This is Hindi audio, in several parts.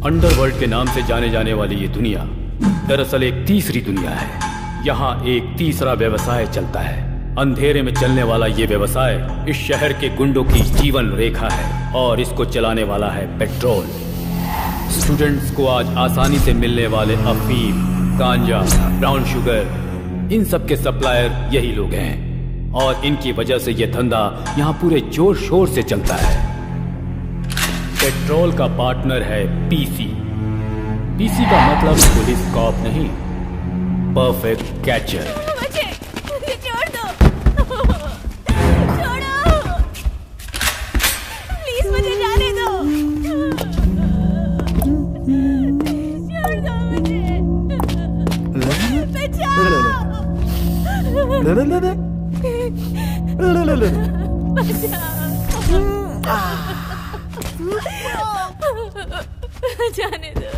अंडरवर्ल्ड के नाम से जाने जाने वाली ये दुनिया दरअसल एक तीसरी दुनिया है। यहाँ एक तीसरा व्यवसाय चलता है। अंधेरे में चलने वाला ये व्यवसाय इस शहर के गुंडों की जीवन रेखा है और इसको चलाने वाला है पेट्रोल। स्टूडेंट्स को आज आसानी से मिलने वाले अफीम, गांजा, ब्राउन शुगर, इन सब के सप्लायर यही लोग हैं और इनकी वजह से ये धंधा यहाँ पूरे जोर शोर से चलता है। पेट्रोल का पार्टनर है पीसी। पीसी का मतलब पुलिस कॉप नहीं, परफेक्ट कैचर। मुझे छोड़ दो, छोड़ो, प्लीज मुझे जाने दो, छोड़ दो मुझे, जाने दो।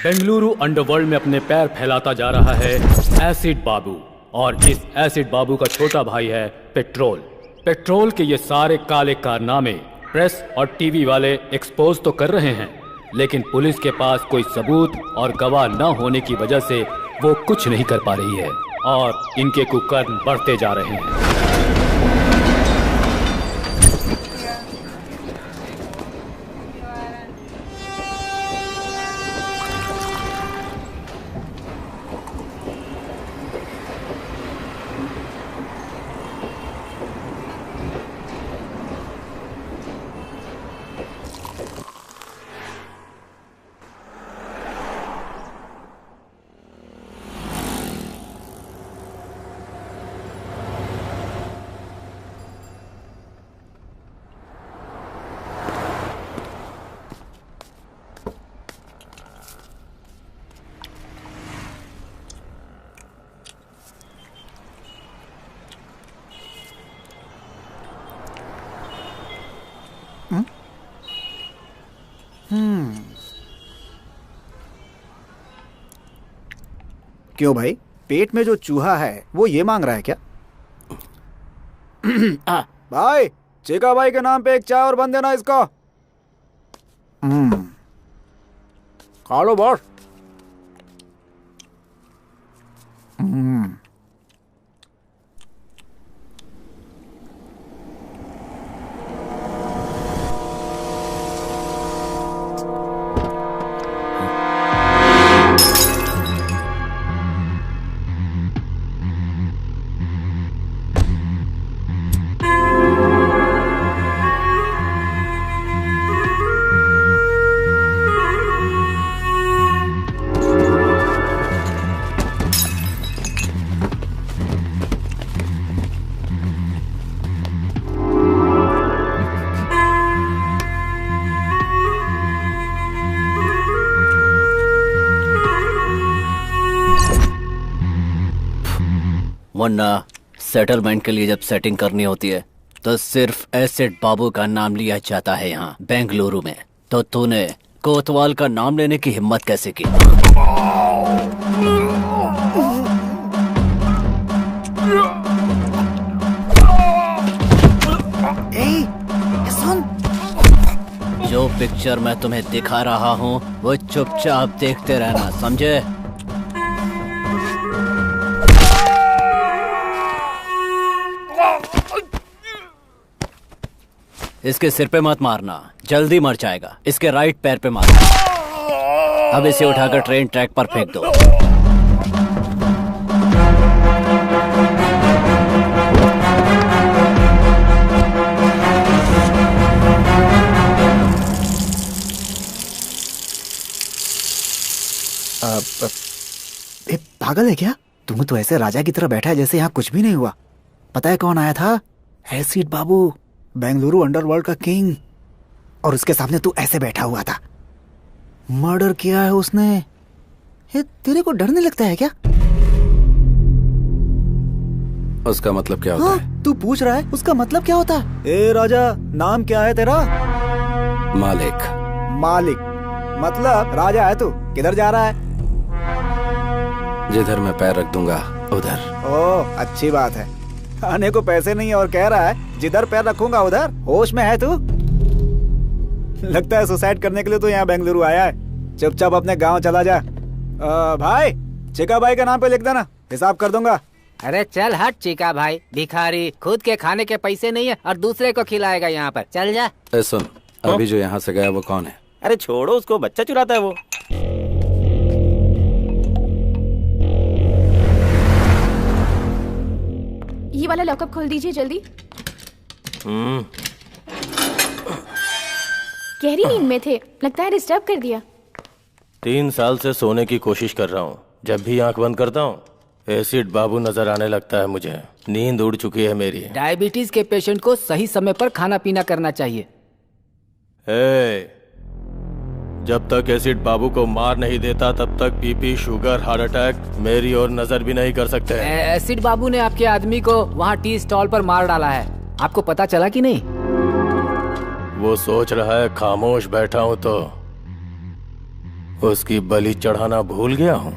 बेंगलुरु अंडरवर्ल्ड में अपने पैर फैलाता जा रहा है एसिड बाबू, और इस एसिड बाबू का छोटा भाई है पेट्रोल। पेट्रोल के ये सारे काले कारनामे प्रेस और टीवी वाले एक्सपोज तो कर रहे हैं, लेकिन पुलिस के पास कोई सबूत और गवाह न होने की वजह से वो कुछ नहीं कर पा रही है और इनके कुकर्म बढ़ते जा रहे हैं। क्यों भाई, पेट में जो चूहा है वो ये मांग रहा है क्या? भाई, चेका भाई के नाम पे एक चाय और बन देना इसको। खा लो बॉस। वरना सेटलमेंट के लिए जब सेटिंग करनी होती है तो सिर्फ एसिड बाबू का नाम लिया जाता है यहाँ बेंगलुरु में। तो तूने कोतवाल का नाम लेने की हिम्मत कैसे की? सुन, जो पिक्चर मैं तुम्हें दिखा रहा हूँ वो चुपचाप देखते रहना, समझे? इसके सिर पे मत मारना, जल्दी मर जाएगा। इसके राइट पैर पे मारना। अब इसे उठाकर ट्रेन ट्रैक पर फेंक दो। पागल है क्या? तुम तो ऐसे राजा की तरह बैठा है जैसे यहाँ कुछ भी नहीं हुआ। पता है कौन आया था? एसिड बाबू, बेंगलुरु अंडरवर्ल्ड का किंग। और उसके सामने तू ऐसे बैठा हुआ था। मर्डर किया है उसने। तेरे को डर नहीं लगता है क्या? उसका मतलब क्या होता है? तू पूछ रहा है उसका मतलब क्या होता है? ए राजा, नाम क्या है तेरा? मालिक। मालिक मतलब राजा है तू? किधर जा रहा है? जिधर मैं पैर रख दूंगा उधर। ओह अच्छी बात है। आने को पैसे नहीं है और कह रहा है जिधर पैर रखूंगा उधर। होश में है तू? लगता है सुसाइड करने के लिए तो यहाँ बेंगलुरु आया है। चुपचाप अपने गांव चला जा। भाई चिका भाई का नाम पे लिख देना, हिसाब कर दूंगा। अरे चल हट चिका भाई, भिखारी, खुद के खाने के पैसे नहीं है और दूसरे को खिलाएगा यहाँ पर। चल जा। सुन, अभी जो यहाँ से गया वो कौन है? अरे छोड़ो उसको, बच्चा चुराता है वो। ये वाला लॉकअप खोल दीजिए जल्दी। गहरी नींद में थे, लगता है डिस्टर्ब कर दिया। 3 साल से सोने की कोशिश कर रहा हूँ। जब भी आंख बंद करता हूँ एसिड बाबू नजर आने लगता है मुझे। नींद उड़ चुकी है मेरी। डायबिटीज के पेशेंट को सही समय पर खाना पीना करना चाहिए। जब तक एसिड बाबू को मार नहीं देता तब तक बीपी, शुगर, हार्ट अटैक मेरी और नजर भी नहीं कर सकते। एसिड बाबू ने आपके आदमी को वहाँ टी स्टॉल पर मार डाला है, आपको पता चला कि नहीं? वो सोच रहा है खामोश बैठा हूँ तो उसकी बलि चढ़ाना भूल गया हूँ।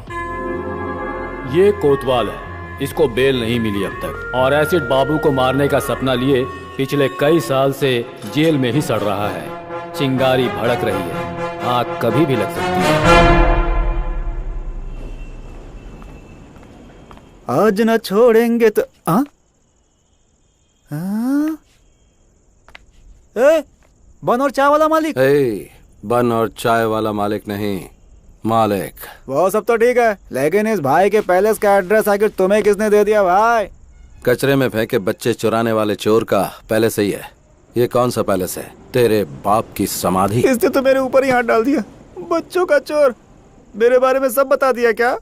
ये कोतवाल है, इसको बेल नहीं मिली अब तक और एसिड बाबू को मारने का सपना लिए पिछले कई साल से जेल में ही सड़ रहा है। चिंगारी भड़क रही है, आग कभी भी लग सकती है। आज न छोड़ेंगे तो बन और चाय वाला मालिक। बन और चाय वाला मालिक नहीं, मालिक। वो सब तो ठीक है, लेकिन इस भाई के पैलेस का एड्रेस आखिर तुम्हें किसने दे दिया भाई? कचरे में फेंके बच्चे चुराने वाले चोर का पैलेस ही है। ये कौन सा पैलेस है? तेरे बाप की समाधि। इसने तो मेरे ऊपर ही हाथ डाल दिया। बच्चों का चोर, मेरे बारे में सब बता दिया क्या?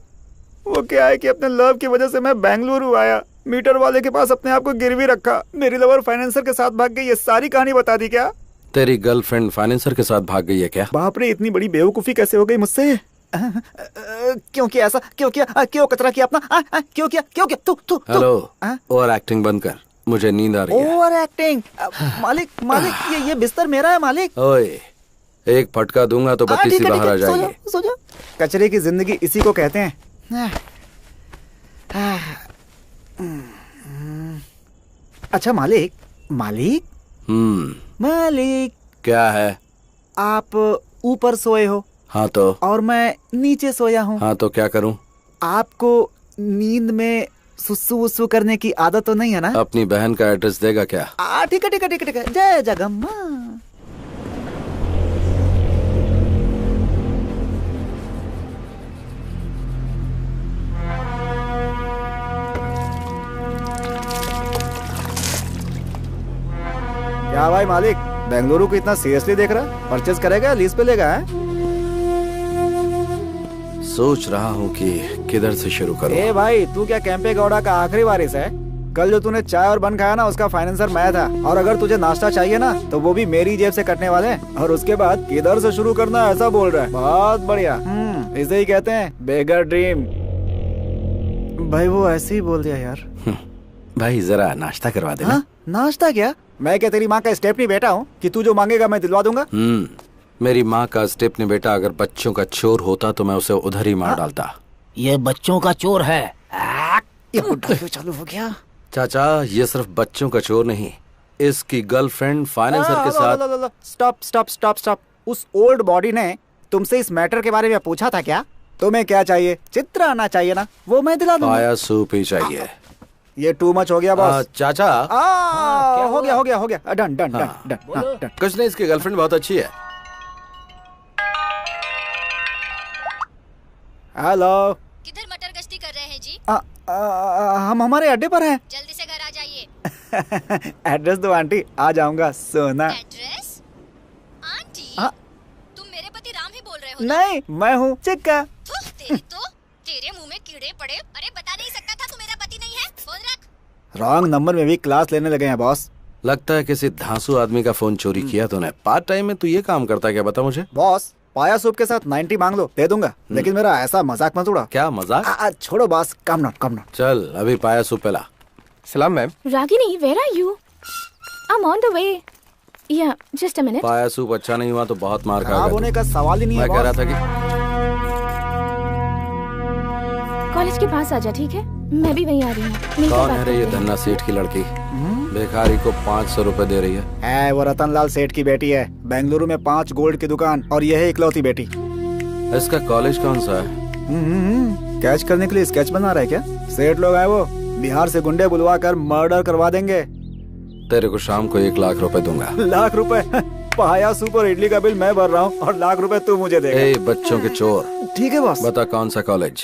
वो क्या है कि अपने लव की वजह से मैं बेंगलुरु आया, मीटर वाले के पास अपने आप को गिरवी रखा, मेरी लवर फाइनेंसर के साथ भाग गई, ये सारी कहानी बता दी क्या? तेरी गर्लफ्रेंड फाइनेंसर के साथ भाग गई है क्या? बाप रे, इतनी बड़ी बेवकूफी कैसे हो गई मुझसे? क्यों किया ऐसा? क्यों किया? क्यों कचरा किया अपना? क्यों किया? क्यों किया? तू हेलो, ओवर एक्टिंग बंद कर, मुझे नींद आ रही है। Over acting? मालिक मालिक, ये बिस्तर मेरा है मालिक। ओए, एक फटका दूंगा तो बत्ती सी बाहर आ जाएगी। सो जा। कचरे की जिंदगी इसी को कहते हैं। अच्छा मालिक, मालिक मालिक, क्या है? आप ऊपर सोए हो? हाँ तो? और मैं नीचे सोया हूँ। हाँ तो क्या करूँ? आपको नींद में सुसु वुसु करने की आदत तो नहीं है ना? अपनी बहन का एड्रेस देगा क्या? ठीक है ठीक है ठीक है ठीक है। जय जगम्मा। क्या भाई मालिक, बेंगलुरु को इतना सीरियसली देख रहा? परचेज करेगा, लीज पे लेगा? सोच रहा हूँ कि किधर से शुरू करूँ। ए भाई, तू क्या कैंपे गौड़ा का आखिरी वारिस है? कल जो तूने चाय और बन खाया ना, उसका फाइनेंसर मैं था। और अगर तुझे नाश्ता चाहिए ना तो वो भी मेरी जेब से कटने वाले हैं। और उसके बाद किधर से शुरू करना ऐसा बोल रहा है। बहुत बढ़िया। इसे ही कहते हैं बेगर ड्रीम। भाई वो ऐसे ही बोल दिया यार। भाई जरा नाश्ता करवा देना। नाश्ता क्या? मैं क्या तेरी माँ का स्टेपनी बेटा हूँ कि तू जो मांगेगा मैं दिलवा दूंगा? मेरी माँ का स्टेपनी बेटा अगर बच्चों का चोर होता तो मैं उसे उधर ही मार डालता। ये बच्चों का चोर है। ये बुड्ढा क्यों चालू हो गया? चाचा, ये सिर्फ बच्चों का चोर नहीं, इसकी गर्लफ्रेंड फाइनेंसर के साथ। Stop stop stop stop. उस ओल्ड बॉडी ने तुमसे इस मैटर के बारे में पूछा था क्या? तुम्हें क्या चाहिए? चित्र आना चाहिए ना, वो मैं दिला दूंगा। पाया सूप ही चाहिए। ये टू मच हो गया बॉस। चाचा, हो गया हो गया हो गया। Done done done done. कुछ नहीं, इसकी गर्लफ्रेंड बहुत अच्छी है। हेलो, किधर मटर गश्ती कर रहे हैं जी? हम हमारे अड्डे पर हैं। जल्दी से घर आ जाइए। एड्रेस दो आंटी, आ जाऊंगा। सोना। एड्रेस? आंटी, तुम मेरे पति राम ही बोल रहे हो? नहीं, मैं हूँ चिक्का। तेरे मुंह में कीड़े पड़े। अरे बता नहीं सकता था तू मेरा पति नहीं है? फोन रख। रॉन्ग नंबर में भी क्लास लेने लगे हैं बॉस। लगता है किसी धांसू आदमी का फोन चोरी किया तूने। पार्ट टाइम में तू ये काम करता है क्या, बता मुझे? बॉस, पाया सूप के साथ 90 मांग लो, दे दूंगा। लेकिन मेरा ऐसा मजाक मत उड़ा। क्या मजाक? छोड़ो बॉस, कम नॉट। चल अभी पाया सूप पिला। सलाम ma'am. Ragini, where are you? I'm on the way. या जस्ट अ मिनट। पाया सूप अच्छा नहीं हुआ तो बहुत मार खराब खाएगा होने तू। का सवाल ही नहीं है मैं कह रहा बॉस। था कि कॉलेज के पास आ जा, ठीक है? मैं भी वहीं आ रही हूँ। मिलकर कौन बात है रे ये करते हैं। धन्ना सेठ की लड़की? भिखारी को 500 रुपए दे रही है। वो रतनलाल सेठ की बेटी है। बेंगलुरु में 5 गोल्ड की दुकान और यह है इकलौती बेटी। इसका कॉलेज कौन सा है? कैच करने के लिए स्केच बना रहा है क्या? सेठ लोग आए वो बिहार से गुंडे बुलवा कर मर्डर करवा देंगे। तेरे को शाम को 1 लाख रुपए दूंगा। लाख रुपए? पाया सूप और इडली का बिल मैं भर रहा हूँ और लाख रुपए तू मुझे देगा। ए बच्चों के चोर, ठीक है बॉस। बता कौन सा कॉलेज?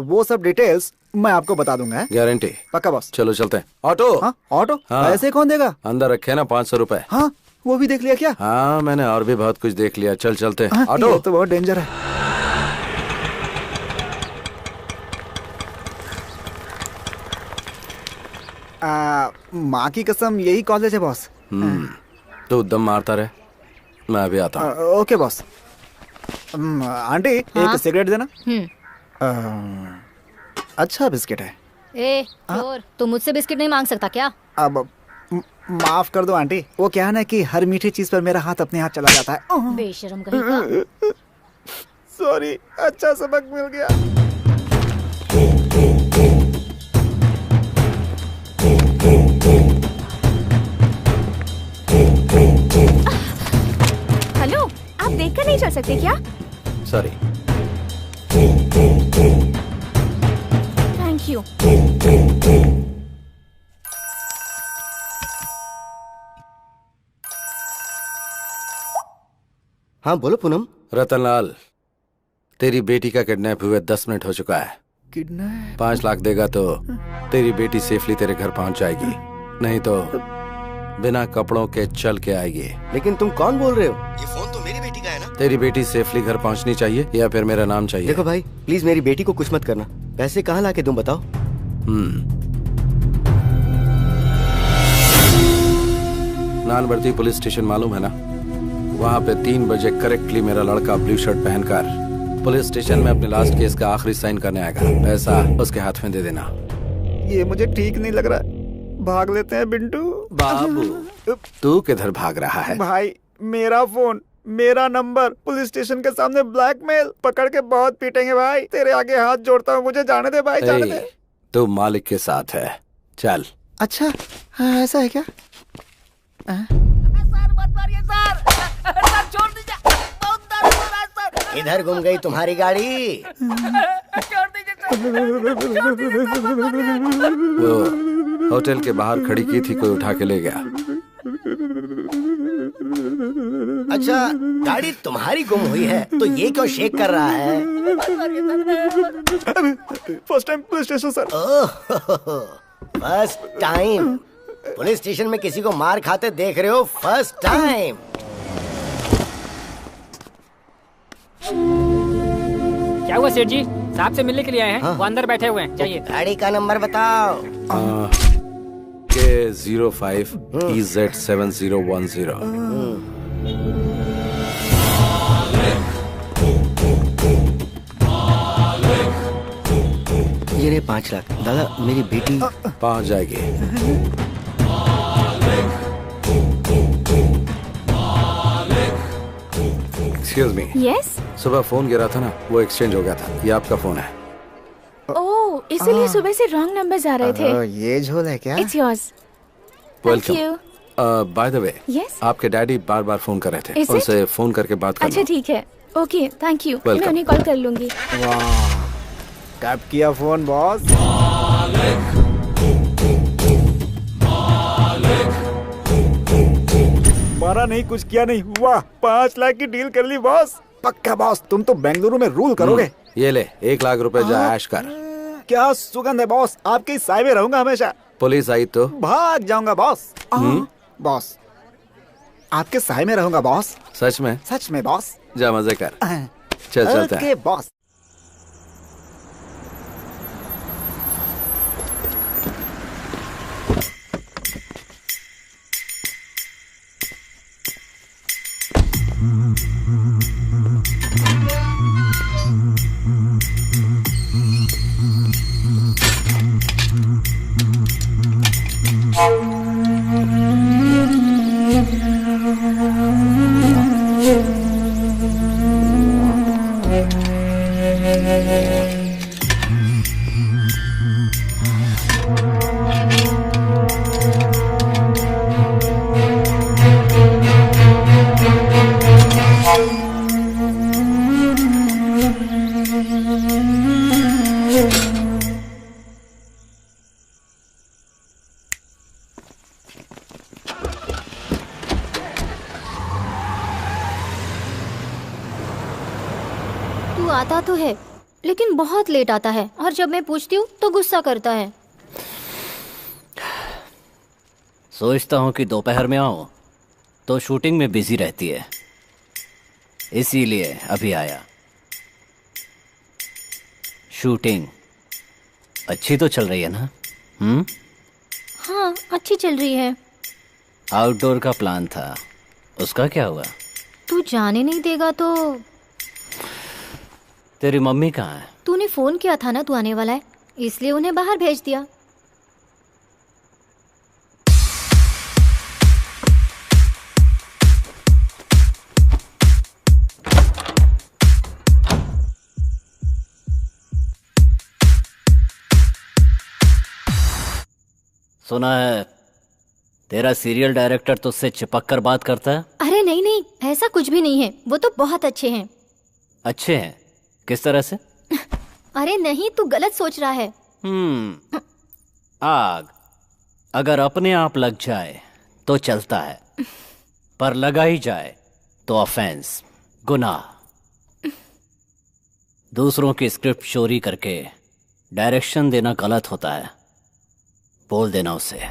वो सब डिटेल्स मैं आपको बता दूंगा। गारंटी? पक्का बॉस। चलो चलते हैं। ऑटो? हाँ ऑटो? हाँ। पैसे कौन देगा? अंदर रखे ना 500 रुपए। हाँ वो भी देख लिया क्या? हाँ मैंने और भी बहुत कुछ देख लिया। चल चलते हैं। हाँ, ऑटो? ये तो बहुत डेंजर है। माँ की कसम यही कॉलेज है बॉस। तू दम मारता रहे, मैं अभी आता हूँ। Okay boss. आंटी एक सिगरेट देना। अच्छा बिस्किट है। ए चोर, तू मुझसे बिस्किट नहीं मांग सकता क्या? अब माफ कर दो आंटी, वो क्या है ना कि हर मीठी चीज पर मेरा हाथ अपने हाथ चला जाता है। बेशरम कहीं का। सॉरी, अच्छा सबक मिल गया। हेलो, आप देखकर नहीं चल सकते क्या? सॉरी। Thank you. हाँ बोलो पूनम। रतनलाल, तेरी बेटी का किडनैप हुए 10 मिनट हो चुका है। किडनैप? 5 लाख देगा तो तेरी बेटी सेफली तेरे घर पहुंच जाएगी, नहीं तो बिना कपड़ों के चल के आएगी। लेकिन तुम कौन बोल रहे हो? ये फोन तो मेरी बेटी का है ना? तेरी बेटी सेफली घर पहुंचनी चाहिए या फिर मेरा नाम चाहिए? देखो भाई, प्लीज मेरी बेटी को कुछ मत करना। पैसे कहाँ लाके तुम बताओ। नानवर्ती पुलिस स्टेशन मालूम है ना? वहाँ पे 3 बजे करेक्टली मेरा लड़का ब्लू शर्ट पहनकर पुलिस स्टेशन में अपने लास्ट केस का आखिरी साइन करने आएगा। पैसा उसके हाथ में दे देना। ये मुझे ठीक नहीं लग रहा। भाग लेते हैं बिंटू। बाबू, तू किधर भाग रहा है? भाई मेरा फोन, मेरा नंबर, पुलिस स्टेशन के सामने ब्लैकमेल, पकड़ के बहुत पीटेंगे भाई। तेरे आगे हाथ जोड़ता हूँ, मुझे जाने दे भाई, जाने दे। तू मालिक के साथ है, चल। अच्छा हाँ, ऐसा है क्या? इधर घूम गई तुम्हारी गाड़ी। वो होटल के बाहर खड़ी की थी, कोई उठा के ले गया। अच्छा, गाड़ी तुम्हारी गुम हुई है तो ये क्यों शेक कर रहा है? First time police station sir. First time police station में किसी को मार खाते देख रहे हो? First time. क्या हुआ सेठ जी? साहब से मिलने के लिए आए हैं। वो अंदर बैठे हुए हैं, जाइए। गाड़ी का नंबर बताओ। K05 EZ7010। ये रहे 5 लाख। दादा मेरी बेटी पहुंच जाएगी। Excuse me. यस। सुबह फोन गिरा था ना, वो एक्सचेंज हो गया था। ये आपका फोन है। ओह, इसीलिए सुबह से रॉन्ग नंबर्स आ रहे थे। ये झोल है क्या? It's yours. Thank you. By the way, yes. आपके डैडी बार बार फोन कर रहे थे। Is it? उनसे फोन करके बात अच्छा करना। ठीक है, ओके थैंक यू। मैं Welcome. उन्हें कॉल कर लूंगी। वाह, टैप किया फोन बॉस। मारा नहीं, कुछ किया नहीं। वाह, 5 लाख की डील कर ली बॉस। पक्का बॉस, तुम तो बेंगलुरु में रूल करोगे। ये ले 1 लाख रुपए, जा ऐश कर। क्या सुगंध है बॉस, आपके साय में रहूंगा हमेशा। पुलिस आई तो भाग जाऊंगा बॉस। बॉस, आपके साय में रहूंगा बॉस। सच में? सच में बॉस। जा मजे कर। चल चलते हैं। Okay boss. तू आता तो है लेकिन बहुत लेट आता है, और जब मैं पूछती हूँ तो गुस्सा करता है। सोचता हूँ कि दोपहर में आऊँ तो शूटिंग में बिजी रहती है, इसीलिए अभी आया। शूटिंग अच्छी तो चल रही है ना? हाँ, अच्छी चल रही है। आउटडोर का प्लान था, उसका क्या हुआ? तू जाने नहीं देगा तो? तेरी मम्मी कहाँ है? तूने फोन किया था ना तू आने वाला है, इसलिए उन्हें बाहर भेज दिया। सुना है तेरा सीरियल डायरेक्टर तुझसे चिपक कर बात करता है? अरे नहीं नहीं, ऐसा कुछ भी नहीं है, वो तो बहुत अच्छे हैं। अच्छे हैं? किस तरह से? अरे नहीं, तू गलत सोच रहा है। आग अगर अपने आप लग जाए तो चलता है, पर लगा ही जाए तो ऑफेंस, गुनाह। दूसरों की स्क्रिप्ट चोरी करके डायरेक्शन देना गलत होता है, बोल देना उसे।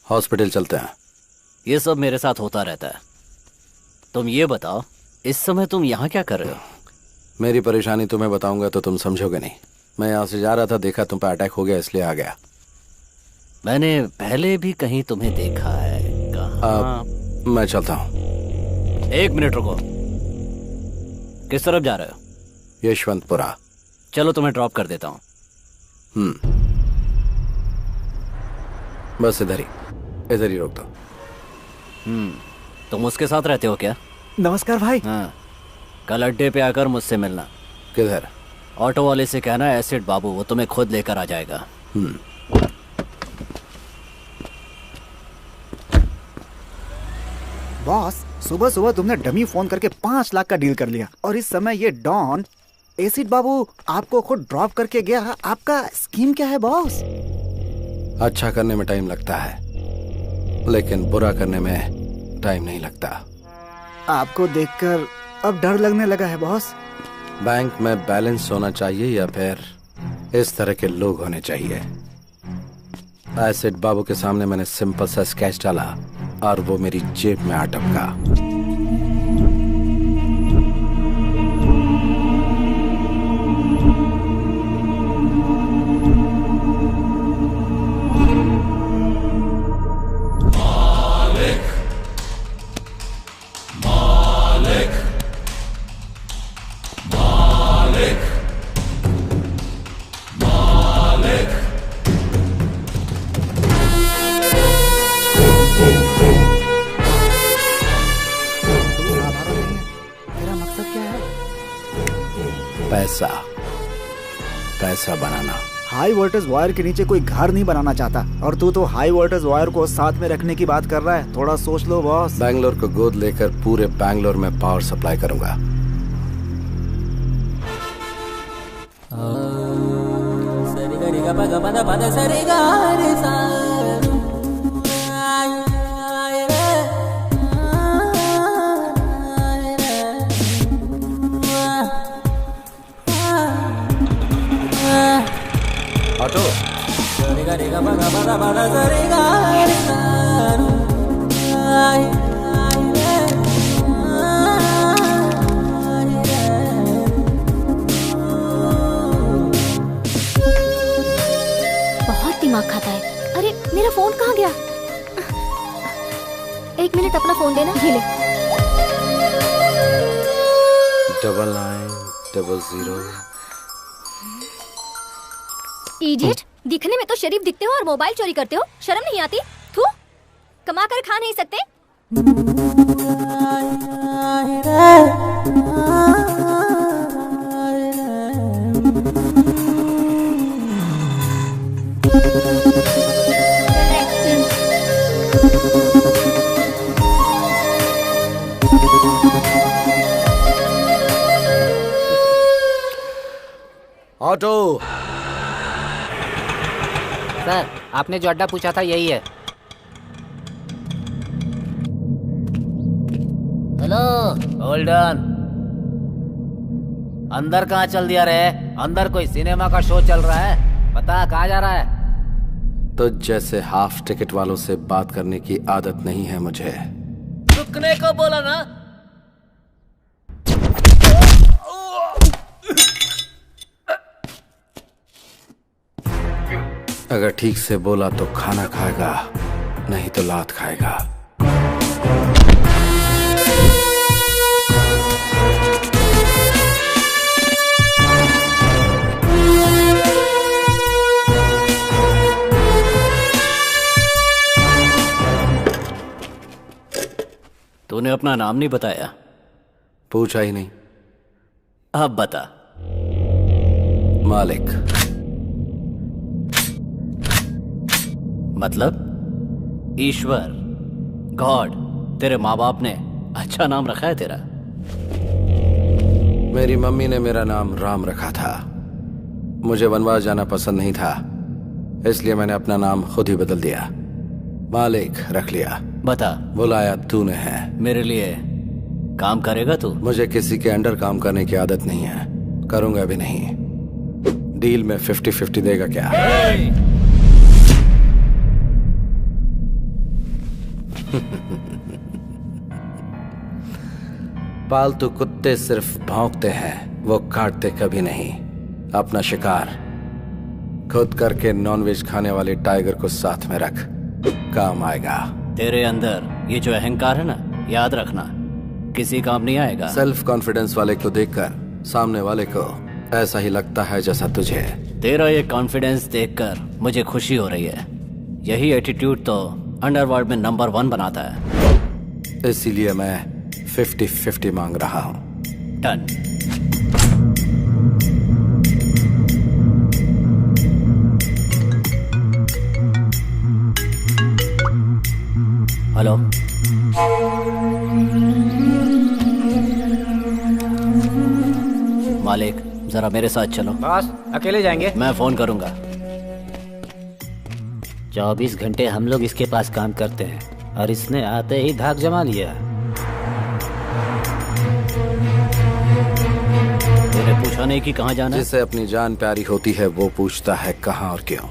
हॉस्पिटल चलते हैं। ये सब मेरे साथ होता रहता है। तुम ये बताओ, इस समय तुम यहाँ क्या कर रहे हो? मेरी परेशानी तुम्हें बताऊंगा तो तुम समझोगे नहीं। मैं यहाँ से जा रहा था, देखा तुम पे अटैक हो गया, इसलिए आ गया। मैंने पहले भी कहीं तुम्हें देखा है। कहाँ? मैं चलता हूँ। 1 मिनट रुको। किस तरफ जा रहे हो? यशवंतपुरा। चलो तुम्हें ड्रॉप कर देता हूँ। बस इधर ही रोक दो। तुम उसके साथ रहते हो क्या? नमस्कार भाई। हाँ, कल अड्डे पे आकर मुझसे मिलना। किधर? ऑटो वाले से कहना एसिड बाबू, वो तुम्हें खुद लेकर आ जाएगा। बॉस, सुबह सुबह तुमने डमी फोन करके 5 लाख का डील कर लिया, और इस समय ये डॉन एसिड बाबू आपको खुद ड्रॉप करके गया। आपका स्कीम क्या है बॉस? अच्छा करने में टाइम लगता है, लेकिन बुरा करने में टाइम नहीं लगता। आपको देखकर अब डर लगने लगा है बॉस। बैंक में बैलेंस होना चाहिए या फिर इस तरह के लोग होने चाहिए? एसिड बाबू के सामने मैंने सिंपल सा स्केच डाला और वो मेरी जेब में आ टपका। पैसा, पैसा बनाना। हाई वोल्टेज वायर के नीचे कोई घर नहीं बनाना चाहता, और तू तो हाई वोल्टेज वायर को साथ में रखने की बात कर रहा है। थोड़ा सोच लो बॉस। बैंगलोर को गोद लेकर पूरे बैंगलोर में पावर सप्लाई करूंगा। ऑटो, बहुत दिमाग खाता है। अरे मेरा फोन कहाँ गया? 1 मिनट अपना फोन देना। ये ले। 9900। इडियट, दिखने में तो शरीफ दिखते हो और मोबाइल चोरी करते हो। शर्म नहीं आती? थू, कमा कर खा नहीं सकते? ऑटो, सर, आपने जो अड्डा पूछा था यही है। Hello, hold on. अंदर कहाँ चल दिया रे? अंदर कोई सिनेमा का शो चल रहा है। बता कहाँ जा रहा है? तो जैसे हाफ टिकट वालों से बात करने की आदत नहीं है मुझे। रुकने को बोला ना। अगर ठीक से बोला तो खाना खाएगा, नहीं तो लात खाएगा। तूने अपना नाम नहीं बताया। पूछा ही नहीं। अब बता। मालिक। मतलब ईश्वर, गॉड। तेरे माँ बाप ने अच्छा नाम रखा है तेरा। मेरी मम्मी ने मेरा नाम राम रखा था। मुझे वनवास जाना पसंद नहीं था, इसलिए मैंने अपना नाम खुद ही बदल दिया। मालिक रख लिया। बता। बुलाया तूने है। मेरे लिए काम करेगा तू? मुझे किसी के अंडर काम करने की आदत नहीं है, करूंगा भी नहीं। डील में 50-50 देगा क्या? पालतू कुत्ते सिर्फ भौंकते हैं, वो काटते कभी नहीं। अपना शिकार खुद करके नॉनवेज खाने वाले टाइगर को साथ में रख, काम आएगा। तेरे अंदर ये जो अहंकार है ना, याद रखना किसी काम नहीं आएगा। सेल्फ कॉन्फिडेंस वाले को देखकर सामने वाले को ऐसा ही लगता है जैसा तुझे। तेरा ये कॉन्फिडेंस देखकर मुझे खुशी हो रही है। यही एटीट्यूड तो अंडरवर्ल्ड में नंबर 1 बनाता है। इसीलिए मैं 50-50 मांग रहा हूं। डन। हेलो, मालिक जरा मेरे साथ चलो। बॉस, अकेले जाएंगे? मैं फोन करूंगा। 24 घंटे हम लोग इसके पास काम करते हैं और इसने आते ही धाक जमा लिया। तेरे पूछा नहीं कि कहाँ जाना है? जिसे अपनी जान प्यारी होती है वो पूछता है कहाँ और क्यों।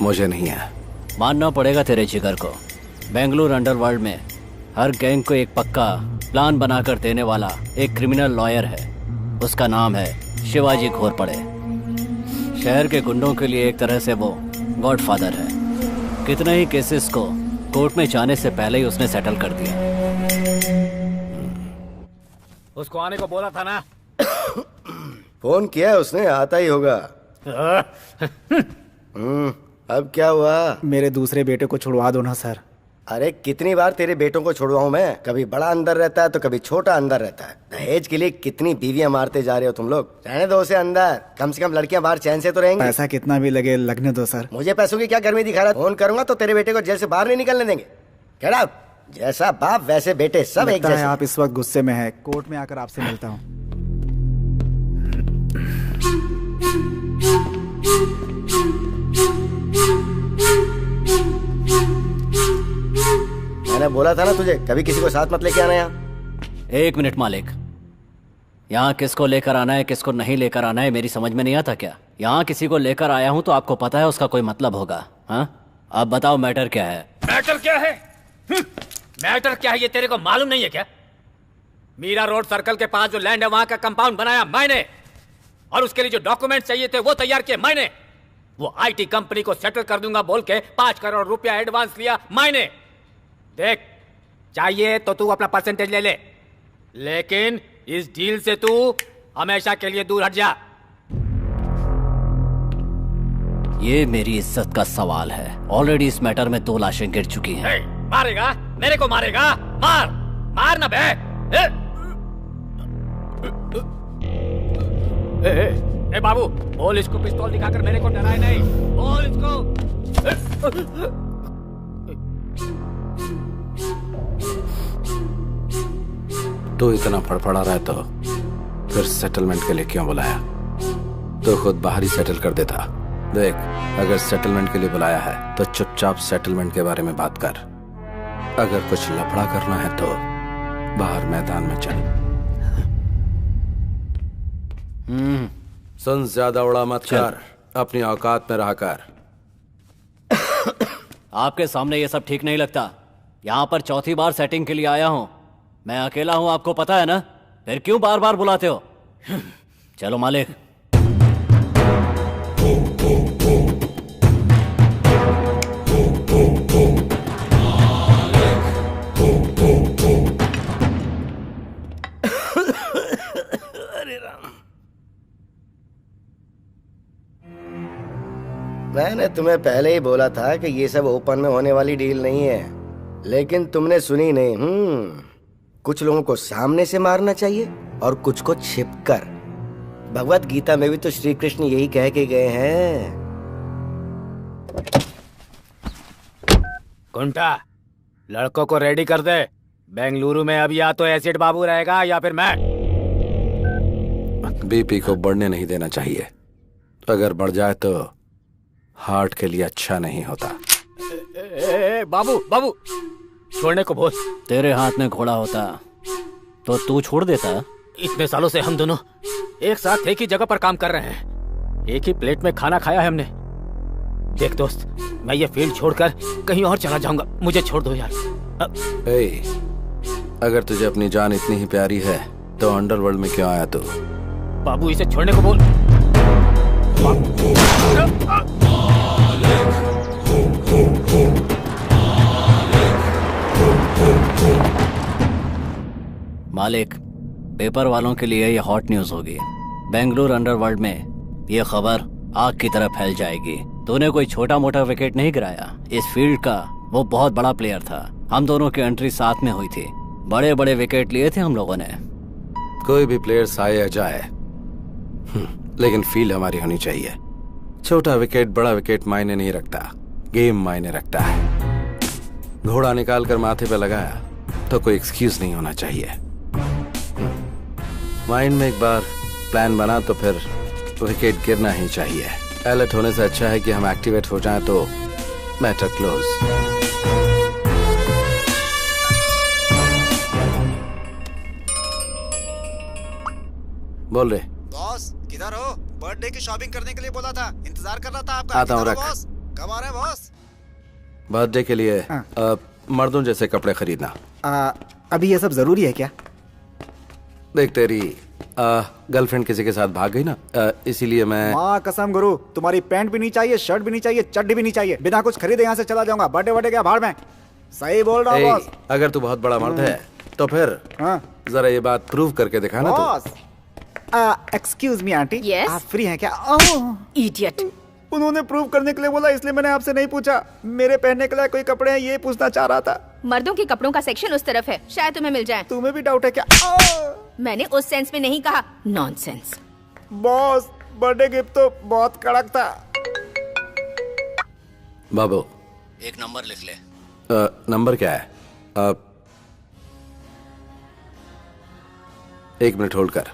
मुझे नहीं है। मानना पड़ेगा तेरे जिगर को। बेंगलुरु अंडरवर्ल्ड में हर गैंग को एक पक्का प्लान बनाकर देने वाला एक क्रिमिनल लॉयर है। उसका नाम है शिवाजी घोरपड़े। शहर के गुंडों के लिए एक तरह से वो गॉडफादर है। कितने ही केसेस को कोर्ट में जाने से पहले ही उसने सेटल कर दिया। उसको आने को बोला था ना। फोन किया उसने, आता ही होगा। अब क्या हुआ? मेरे दूसरे बेटे को छुड़वा दो ना सर। अरे कितनी बार तेरे बेटों को छोड़वाऊं मैं, कभी बड़ा अंदर रहता है तो कभी छोटा अंदर रहता है। दहेज के लिए कितनी बीवियां मारते जा रहे हो तुम लोग। रहने दो उसे अंदर, कम से कम लड़कियां बाहर चैन से तो रहेंगी। पैसा कितना भी लगे लगने दो सर। मुझे पैसों की क्या गर्मी दिखा रहा है? फोन करूंगा तो तेरे बेटे को जेल से बाहर नहीं निकलने देंगे। Get out. जैसा बाप वैसे बेटे, सब एक लगता है जैसे। आप इस वक्त गुस्से में हैं। कोर्ट में आकर आपसे मिलता हूँ। मैंने बोला था ना तुझे, कभी किसी को साथ मत लेके आना यहाँ। 1 मिनट मालिक, यहाँ किसको लेकर आना है किसको नहीं लेकर आना है मेरी समझ में नहीं आता क्या? यहाँ किसी को लेकर आया हूँ तो आपको पता है उसका कोई मतलब होगा। हाँ, अब बताओ मैटर क्या है? मैटर क्या है? मैटर क्या है ये तेरे को मालूम नहीं है क्या? मीरा रोड सर्कल के पास जो लैंड है वहां का कंपाउंड बनाया मैंने, और उसके लिए जो डॉक्यूमेंट चाहिए थे वो तैयार किए मैंने। वो आईटी कंपनी को सेटल कर दूंगा बोल के 5 करोड़ रुपया एडवांस लिया मैंने। देख, चाहिए तो तू अपना परसेंटेज ले ले, लेकिन इस डील से तू हमेशा के लिए दूर हट जा। ये मेरी इज्जत का सवाल है। ऑलरेडी इस मैटर में 2 लाशें गिर चुकी हैं। मारेगा? मेरे को मारेगा? मार मार ना बे। ए बाबू, बोल इसको पिस्तौल दिखाकर मेरे को डराए नहीं। बोल इसको। तो इतना फड़फड़ा रहा है तो फिर सेटलमेंट के लिए क्यों बुलाया? तो खुद बाहर ही सेटल कर देता। देख, अगर सेटलमेंट के लिए बुलाया है तो चुपचाप सेटलमेंट के बारे में बात कर। अगर कुछ लफड़ा करना है तो बाहर मैदान में चल। सुन, ज्यादा उड़ा मत कर, अपनी औकात में रहा कर। आपके सामने ये सब ठीक नहीं लगता। यहाँ पर 4थी बार सेटिंग के लिए आया हूँ। मैं अकेला हूँ, आपको पता है ना, फिर क्यों बार बार बुलाते हो? चलो मालिक। मैंने तुम्हें पहले ही बोला था कि ये सब ओपन में होने वाली डील नहीं है, लेकिन तुमने सुनी नहीं। कुछ लोगों को सामने से मारना चाहिए और कुछ को छिपकर। भगवत गीता में भी तो श्री कृष्ण यही कह के गए हैं। कुंटा, लड़कों को रेडी कर दे। बेंगलुरु में अब या तो एसिड बाबू रहेगा या फिर मैं। बीपी को बढ़ने नहीं देना चाहिए। अगर बढ़ जाए तो हार्ट के लिए अच्छा नहीं होता। बाबू बाबू, छोड़ने को बोल। तेरे हाथ में घोड़ा होता तो तू छोड़ देता। इतने सालों से हम दोनों एक साथ एक ही जगह पर काम कर रहे हैं, एक ही प्लेट में खाना खाया है हमने। देख दोस्त, मैं ये फील्ड छोड़कर कहीं और चला जाऊंगा, मुझे छोड़ दो यार। अगर तुझे अपनी जान इतनी ही प्यारी है तो अंडरवर्ल्ड में क्यों आया तू? बाबू, इसे छोड़ने को बोल। मालिक, पेपर वालों के लिए ये हॉट न्यूज होगी। बेंगलुरु अंडरवर्ल्ड में ये खबर आग की तरह फैल जाएगी। तूने कोई छोटा मोटा विकेट नहीं गिराया। इस फील्ड का वो बहुत बड़ा प्लेयर था। हम दोनों की एंट्री साथ में हुई थी। बड़े बड़े विकेट लिए थे हम लोगों ने। कोई भी प्लेयर आए या जाए, लेकिन फील्ड हमारी होनी चाहिए। छोटा विकेट बड़ा विकेट मायने नहीं रखता, गेम मायने रखता है। घोड़ा निकाल कर माथे पे लगाया तो कोई एक्सक्यूज नहीं होना चाहिए। माइंड में एक बार प्लान बना तो फिर विकेट गिरना ही चाहिए। अलर्ट होने से अच्छा है कि हम एक्टिवेट हो जाएं तो मैटर क्लोज। बोल रहे बॉस, किधर हो? बर्थडे की शॉपिंग करने के लिए बोला था, इंतजार कर रहा था आपका। आता हूँ, रख। बॉस, कब आ रहे हैं बॉस? बर्थडे के लिए मर्दों जैसे कपड़े खरीदना। अभी ये सब जरूरी है क्या? देख, तेरी गर्लफ्रेंड किसी के साथ भाग गई ना, इसीलिए मैं। माँ कसम गुरु, तुम्हारी पैंट भी नहीं चाहिए, शर्ट भी नहीं चाहिए, चड्डी भी नहीं चाहिए। बिना कुछ खरीदे यहाँ से चला जाऊंगा। बर्थडे बर्थडे क्या भाड़ में। सही बोल रहा हूँ बॉस। अगर तू बहुत बड़ा मर्द है तो फिर जरा ये बात प्रूव करके दिखाना। Boss, excuse me aunty, Yes? आप फ्री हैं क्या? इडियट, उन्होंने प्रूव करने के लिए बोला, इसलिए मैंने आपसे नहीं पूछा। मेरे पहनने के लिए कोई कपड़े हैं ये पूछना चाह रहा था। मर्दों के कपड़ों का सेक्शन उस तरफ है, शायद तुम्हें मिल जाए। तुम्हें भी डाउट है क्या? मैंने उस सेंस में नहीं कहा, नॉनसेंस। बॉस, बर्थडे गिफ्ट तो बहुत कड़क था। बाबू एक नंबर लिख ले। नंबर क्या है? एक मिनट होल्ड कर।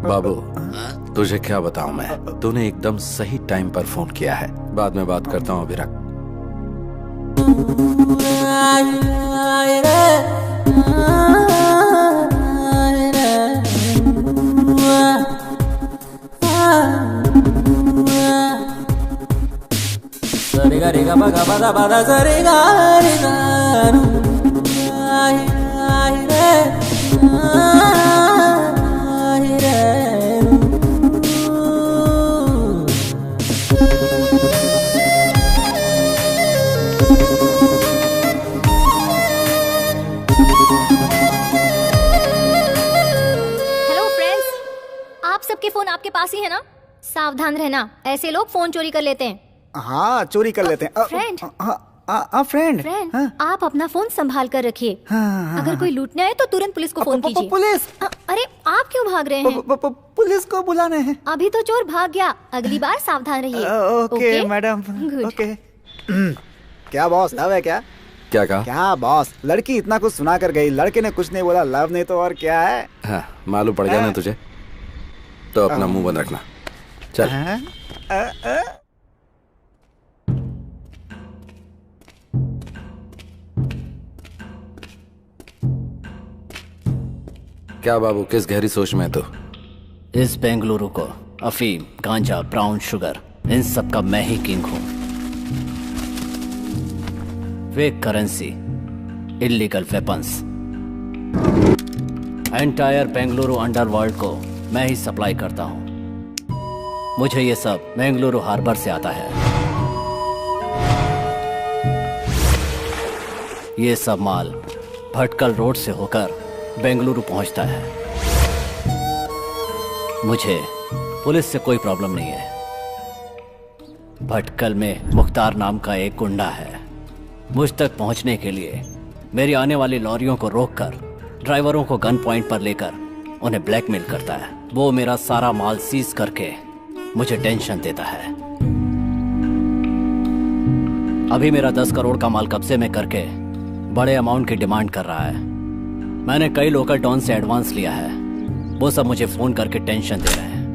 बाबू तुझे क्या बताऊं मैं, तूने एकदम सही टाइम पर फोन किया है। बाद में बात करता हूं, अभी रख। सबके फोन आपके पास ही है ना? सावधान रहना, ऐसे लोग फोन चोरी कर लेते हैं। हाँ, चोरी कर लेते हैं। फ्रेंड, फ्रेंड, आप अपना फोन संभाल कर रखिए। अगर कोई लूटने आए तो तुरंत पुलिस को फोन कीजिए। पुलिस? अरे आप क्यों भाग रहे हैं? पुलिस को बुलाने हैं। अभी तो चोर भाग गया, अगली बार सावधान रहिए। Okay madam, okay. क्या बॉस, लव है क्या? क्या कहा? क्या बॉस, लड़की इतना कुछ सुना कर गई, लड़के ने कुछ नहीं बोला, लव नहीं तो और क्या है? हाँ, मालूम पड़ गया ना तुझे, तो अपना मुंह बंद रखना। चल। क्या बाबू, किस गहरी सोच में तो? इस बेंगलुरु को अफीम, गांजा, ब्राउन शुगर, इन सब का मैं ही किंग हूं। Fake currency, illegal weapons, entire Bengaluru underworld को मैं ही सप्लाई करता हूं। मुझे ये सब बेंगलुरु हार्बर से आता है। ये सब माल भटकल रोड से होकर बेंगलुरु पहुंचता है। मुझे पुलिस से कोई प्रॉब्लम नहीं है। भटकल में मुख्तार नाम का एक गुंडा है। मुझ तक पहुंचने के लिए मेरी आने वाली लॉरियों को रोककर ड्राइवरों को गन पॉइंट पर लेकर उन्हें ब्लैकमेल करता है। वो मेरा सारा माल सीज करके मुझे टेंशन देता है। अभी मेरा 10 करोड़ का माल कब्जे में करके बड़े अमाउंट की डिमांड कर रहा है। मैंने कई लोकल डॉन से एडवांस लिया है, वो सब मुझे फोन करके टेंशन दे रहे हैं।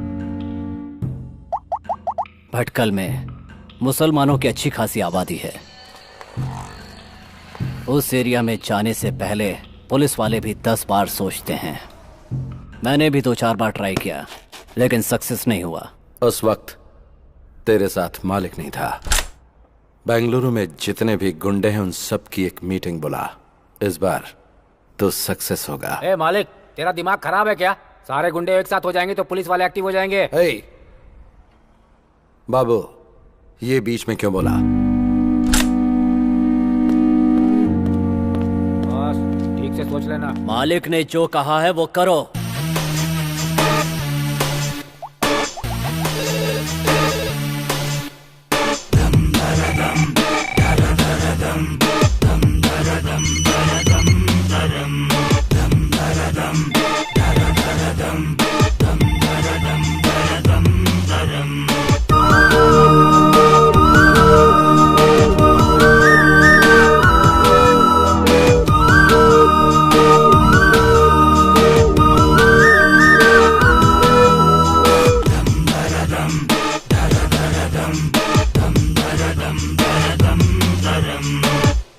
भटकल में मुसलमानों की अच्छी खासी आबादी है। उस एरिया में जाने से पहले पुलिस वाले भी 10 बार सोचते हैं। मैंने भी 2-4 बार ट्राई किया, लेकिन सक्सेस नहीं हुआ। उस वक्त तेरे साथ मालिक नहीं था। बेंगलुरु में जितने भी गुंडे हैं उन सब की एक मीटिंग बुला। इस बार तो सक्सेस होगा। ए मालिक, तेरा दिमाग खराब है क्या? सारे गुंडे एक साथ हो जाएंगे तो पुलिस वाले एक्टिव हो जाएंगे। बाबू, ये बीच में क्यों बोला? ठीक से सोच लेना। मालिक ने जो कहा है वो करो।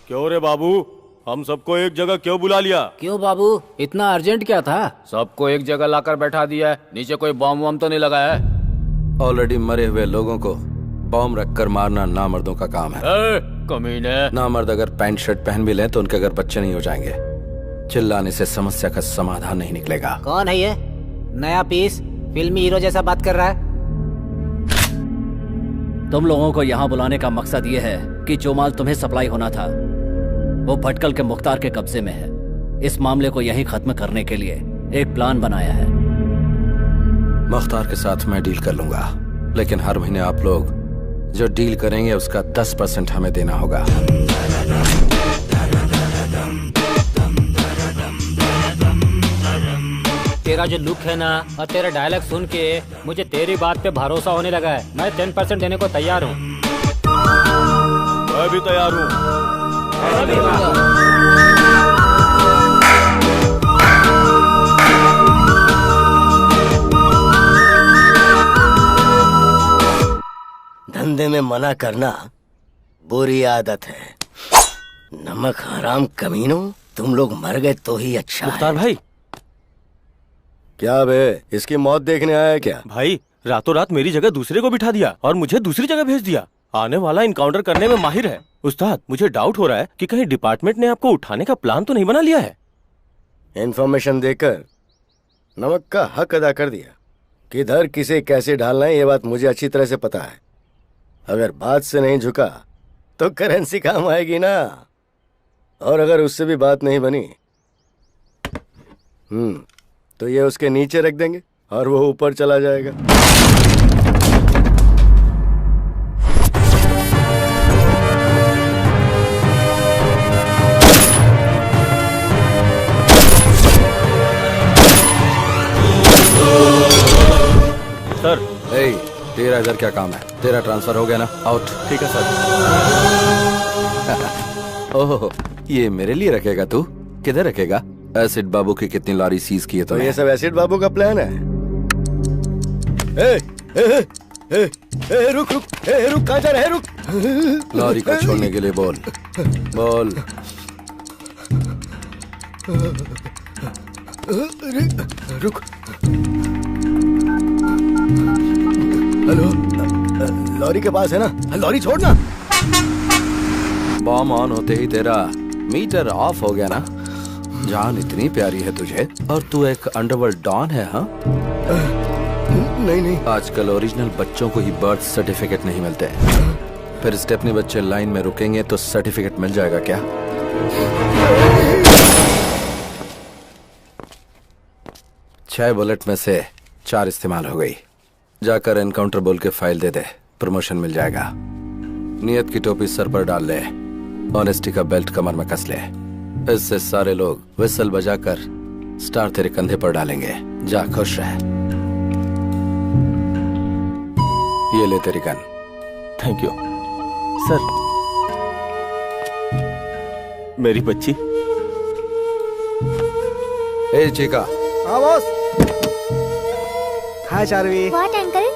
क्यों रे बाबू, हम सबको एक जगह क्यों बुला लिया? क्यों बाबू, इतना अर्जेंट क्या था? सबको एक जगह लाकर बैठा दिया है। नीचे कोई बॉम्ब वॉम्ब तो नहीं लगाया है? ऑलरेडी मरे हुए लोगों को बॉम्ब रखकर मारना नामर्दों का काम है। कमीने। नामर्द अगर पैंट शर्ट पहन भी लें तो उनके अगर बच्चे नहीं हो जाएंगे। चिल्लाने से समस्या का समाधान नहीं निकलेगा। कौन है ये नया पीस? फिल्मी हीरो जैसा बात कर रहा है। तुम लोगों को यहाँ बुलाने का मकसद ये है कि जो माल तुम्हें सप्लाई होना था वो भटकल के मुख्तार के कब्जे में है। इस मामले को यहीं खत्म करने के लिए एक प्लान बनाया है। मुख्तार के साथ मैं डील कर लूंगा, लेकिन हर महीने आप लोग जो डील करेंगे उसका 10% हमें देना होगा। तेरा जो लुक है ना और तेरा डायलॉग सुन के मुझे तेरी बात पे भरोसा होने लगा है। मैं 10% देने को तैयार हूँ। मैं भी तैयार हूँ। धंधे में मना करना बुरी आदत है। नमक हराम कमीनों, तुम लोग मर गए तो ही अच्छा मुख्तार है। भाई। क्या बे, इसकी मौत देखने आया क्या? भाई रातों रात मेरी जगह दूसरे को बिठा दिया और मुझे दूसरी जगह भेज दिया। आने वाला इनकाउंटर करने में माहिर है। उस्ताद, मुझे डाउट हो रहा है कि कहीं डिपार्टमेंट ने आपको उठाने का प्लान तो नहीं बना लिया है। इन्फॉर्मेशन देकर नमक का हक अदा कर दिया। किधर किसे कैसे ढालना है ये बात मुझे अच्छी तरह से पता है। अगर बात से नहीं झुका तो करेंसी काम आएगी ना, और अगर उससे भी बात नहीं बनी तो ये उसके नीचे रख देंगे और वो ऊपर चला जाएगा। सर। तेरा इधर क्या काम है? तेरा ट्रांसफर हो गया ना? आउट। ठीक है सर। ओहो, ये मेरे लिए रखेगा तू? किधर रखेगा? एसिड बाबू की कितनी लॉरी सीज की है तो ये सब एसिड बाबू का प्लान है? रुक रुक, रुक, कहाँ जा रहा है? रुक। लॉरी को छोड़ने के लिए बोल। बोल। रुक। हेलो, लॉरी के पास है ना? लॉरी छोड़ना। बॉम्ब ऑन होते ही तेरा मीटर ऑफ हो गया ना? जान इतनी प्यारी है तुझे और तू एक अंडरवर्ल्ड डॉन है? हाँ, नहीं। आजकल ओरिजिनल बच्चों को ही बर्थ सर्टिफिकेट नहीं मिलते। फिर स्टेपनी बच्चे लाइन में रुकेंगे तो सर्टिफिकेट मिल जाएगा क्या? छह बुलेट में से 4 इस्तेमाल हो गई। जाकर एनकाउंटर बोल के फाइल दे दे, प्रमोशन मिल जाएगा। नियत की टोपी सर पर डाल ले, ऑनेस्टी का बेल्ट कमर में कस ले। इससे सारे लोग विसल बजाकर स्टार तेरे कंधे पर डालेंगे। जा, खुश रह। ये ले तेरी गन। Thank you sir. मेरी बच्ची। ए चिका। हाँ boss. Hi Charvi. What uncle?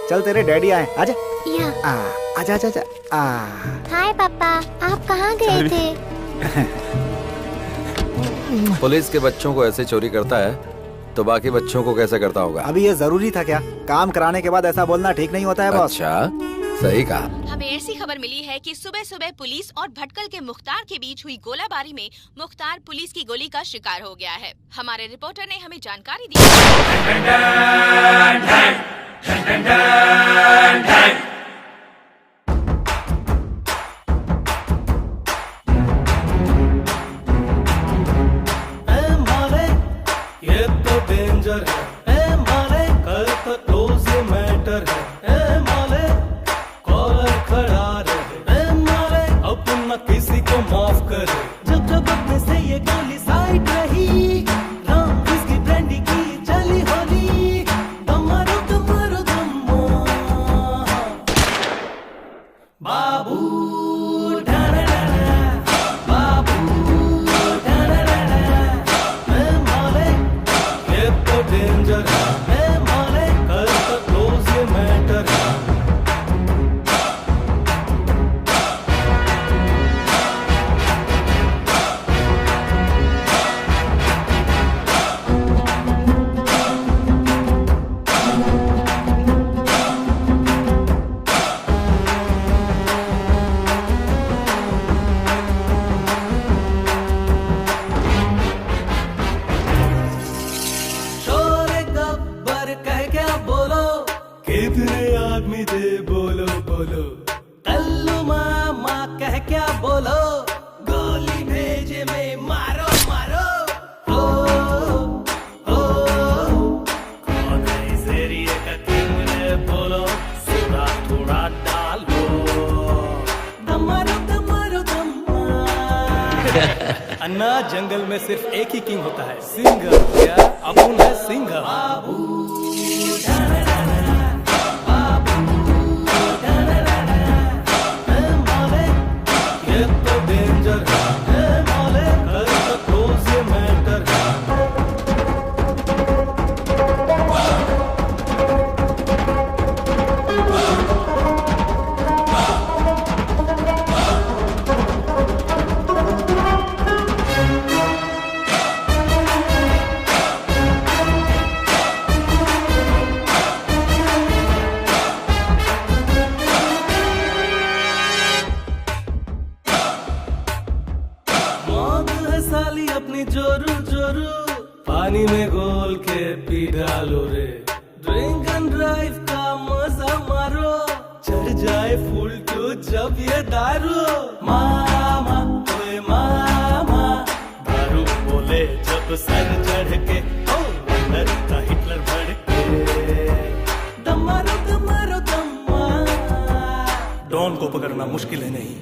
चल तेरे डैडी आए, आजा। या। आजा आजा आजा। हाय पापा, आप कहाँ गए थे? पुलिस के बच्चों को ऐसे चोरी करता है तो बाकी बच्चों को कैसे करता होगा? अभी ये जरूरी था क्या? काम कराने के बाद ऐसा बोलना ठीक नहीं होता है बॉस। अच्छा, सही कहा। हमें ऐसी खबर मिली है कि सुबह सुबह पुलिस और भटकल के मुख्तार के बीच हुई गोलाबारी में मुख्तार पुलिस की गोली का शिकार हो गया है। हमारे रिपोर्टर ने हमें जानकारी दी। ये तो डेंजर है, ए माले कर तो क्लोज मैटर है, ए माले कॉलर खड़ा रहे, ए माले अपना किसी को माफ करे। जब जब अपने से ये गोली साइड रही, राम इसकी ब्रांडी की चली होली, दमारो दमारो दम्मा बाबू डेंजर है, मारे कर तो क्लोज मैटर है। कितने आदमी थे बोलो बोलो, कल्लू मामा कह क्या बोलो, गोली भेजे में मारो मारो। रात डालो दमारो दमारो दमा। अन्ना जंगल में सिर्फ एक ही किंग होता है, सिंह। क्या अपुन है सिंह? बाबू ये तो डेंजर है माले, कर तो क्लोज ये मैटर है। साली अपनी जोरू जोरू पानी में घोल के पी डालो रे। ड्रिंक एंड ड्राइव का मजा मारो, चढ़ जाए फुल टू जब ये दारू। मामा ओए मामा, दारू बोले जब सर चढ़ के, ओ अंदर का हिटलर भड़ के। दमारो दमारो दमा। डॉन को पकड़ना मुश्किल है नहीं,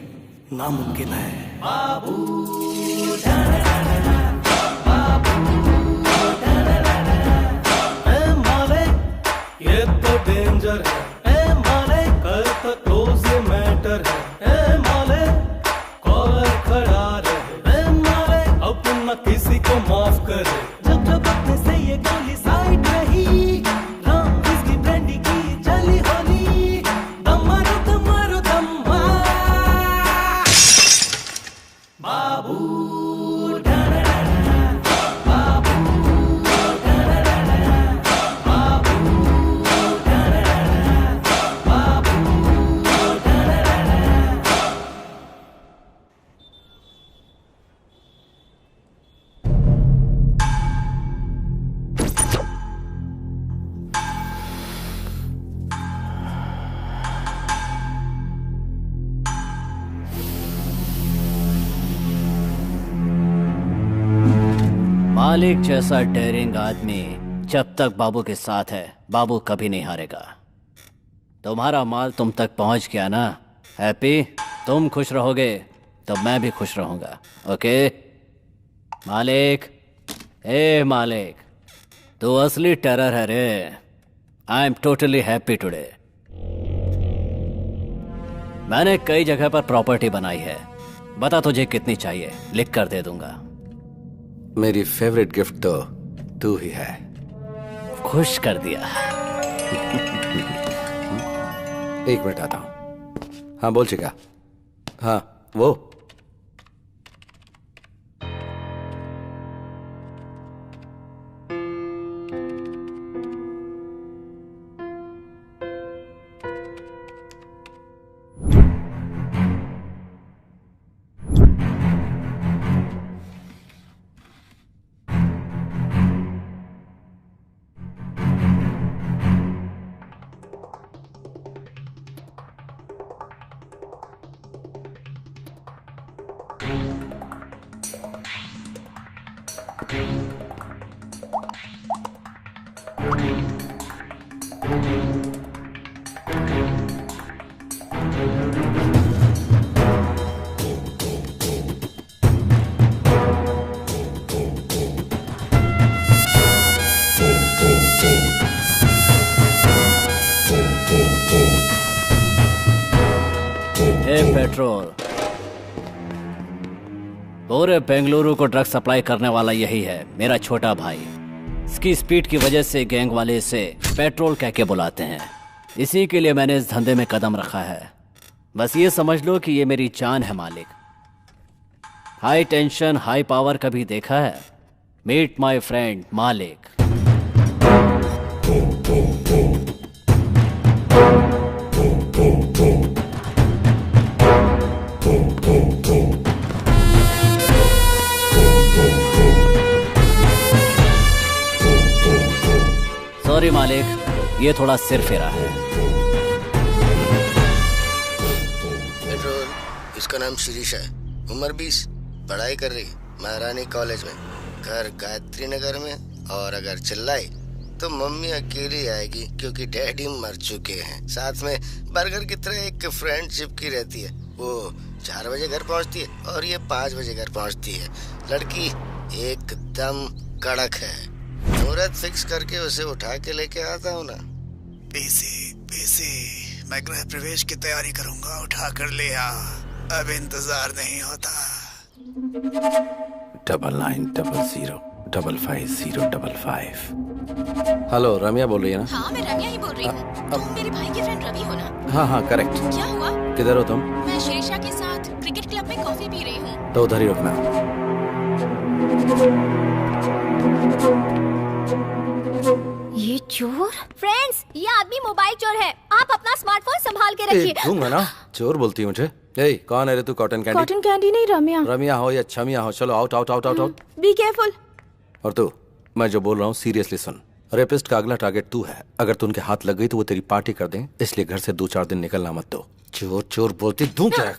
नामुमकिन है। बाबू ये तो डेंजर है ए माले, कर तो क्लोज ये मैटर है ए माले। कॉलर खड़ा रहे ए माले, अपन न किसी को माफ करे। जब जब अपने से ये गोली साइड रही, राम इसकी ब्रांडी की चली होली। दमारो दमारो दमा। बाबू मालिक जैसा डेयरिंग आदमी जब तक बाबू के साथ है, बाबू कभी नहीं हारेगा। तुम्हारा माल तुम तक पहुंच गया ना हैप्पी? तुम खुश रहोगे तो मैं भी खुश रहूंगा। ओके मालिक? ए मालिक, तू असली टेरर है रे। I am totally happy today. मैंने कई जगह पर प्रॉपर्टी बनाई है, बता तुझे कितनी चाहिए, लिख कर दे दूंगा। मेरी फेवरेट गिफ्ट तो तू ही है। खुश कर दिया। एक मिनट आता हूं। हाँ बोल चिका। हाँ वो पेट्रोल पूरे बेंगलुरु को ड्रग सप्लाई करने वाला यही है, मेरा छोटा भाई। इसकी स्पीड की वजह से गैंग वाले इसे पेट्रोल कह के बुलाते हैं। इसी के लिए मैंने इस धंधे में कदम रखा है। बस ये समझ लो कि ये मेरी जान है मालिक। हाई टेंशन हाई पावर कभी देखा है? मीट माय फ्रेंड मालिक। सॉरी मालिक, ये थोड़ा सिर फेरा है। पेट्रोल, इसका नाम शिरीष है, उम्र 20, पढ़ाई कर रही महारानी कॉलेज में, घर गायत्री नगर में, और अगर चिल्लाई तो मम्मी अकेली आएगी क्योंकि डैडी मर चुके हैं। साथ में बर्गर की तरह एक फ्रेंडशिप की रहती है। वो 4 बजे घर पहुंचती है और ये 5 बजे घर पहुंचती है। लड़की एकदम कड़क है। मुहूर्त फिक्स करके उसे उठा के लेके आता हूँ ना। पीसी मैं गृह प्रवेश की तैयारी करूंगा, उठा कर ले आ। अब इंतजार नहीं होता। 9900550555। हेलो, रम्या बोल रही है ना? हाँ, मैं रम्या ही बोल रही हूँ। तुम मेरे भाई के फ्रेंड रवि हो ना? हाँ करेक्ट। क्या हुआ? किधर हो तुम? मैं शेरशाह के साथ क्रिकेट क्लब में कॉफी पी रही हूँ। तो उधर ही रुकना। ये चोर? फ्रेंड्स, ये आदमी मोबाइल चोर है। आप अपना स्मार्टफोन संभाल के रखिए। दूंगा ना। चोर बोलती है मुझे। ए, कौन है रे तू? Cotton candy? कॉटन कैंडी नहीं, रम्या। रम्या हो या छमिया हो, चलो out out out out out. Be careful. और तू, मैं जो बोल रहा हूँ सीरियसली सुन। रेपिस्ट का अगला टारगेट तू है। अगर तू उनके हाथ लग गई तो वो तेरी पार्टी कर दें, इसलिए घर से 2-4 दिन निकलना मत दो। चोर चोर बोलती दूं क्या?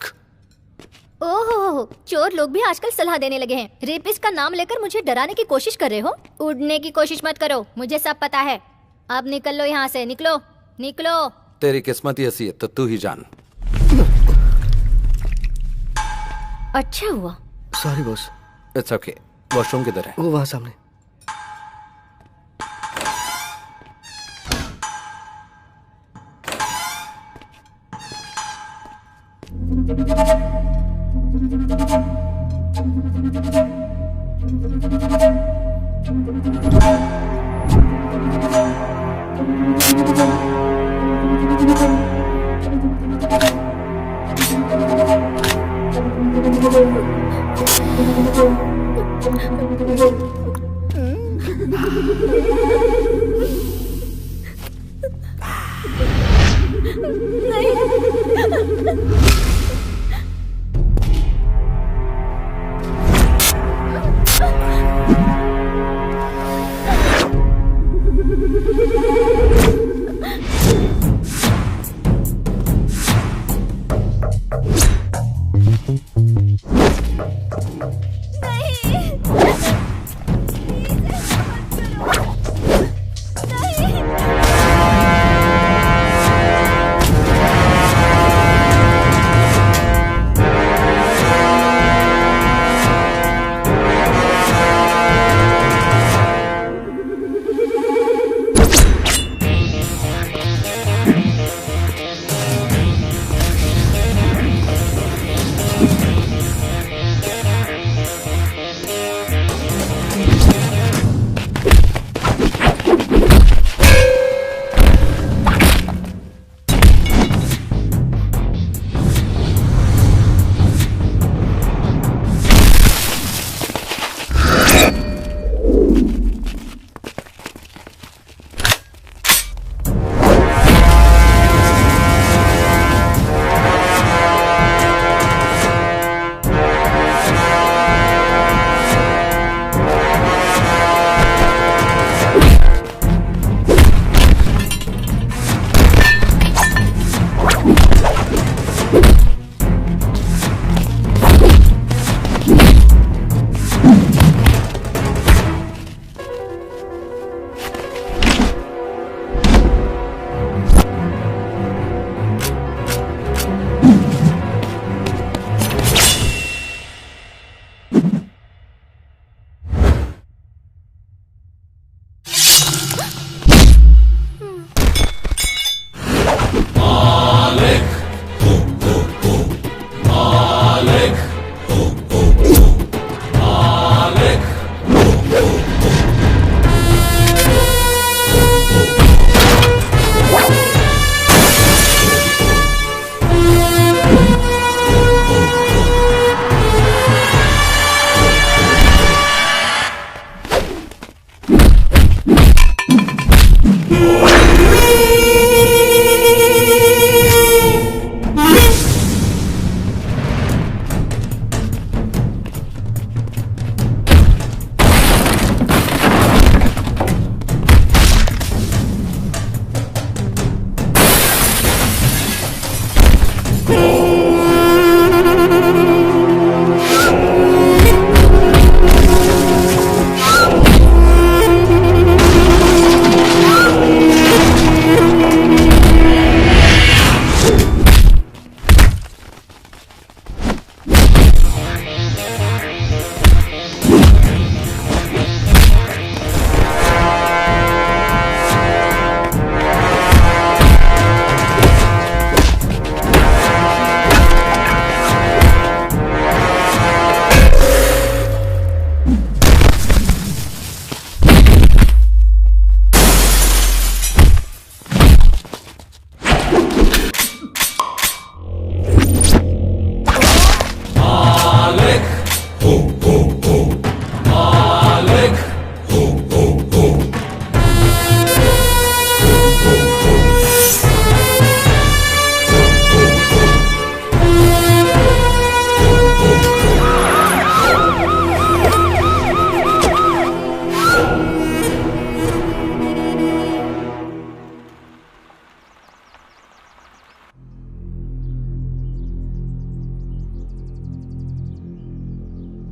ओहो, चोर लोग भी आजकल सलाह देने लगे हैं। रेपिस्ट का नाम लेकर मुझे डराने की कोशिश कर रहे हो? उड़ने की कोशिश मत करो, मुझे सब पता है। अब निकल लो यहाँ से, निकलो निकलो। तेरी किस्मत ही ऐसी है तो तू ही जान। अच्छा हुआ। Sorry boss. It's okay. Washroom किधर है? वो वहाँ सामने।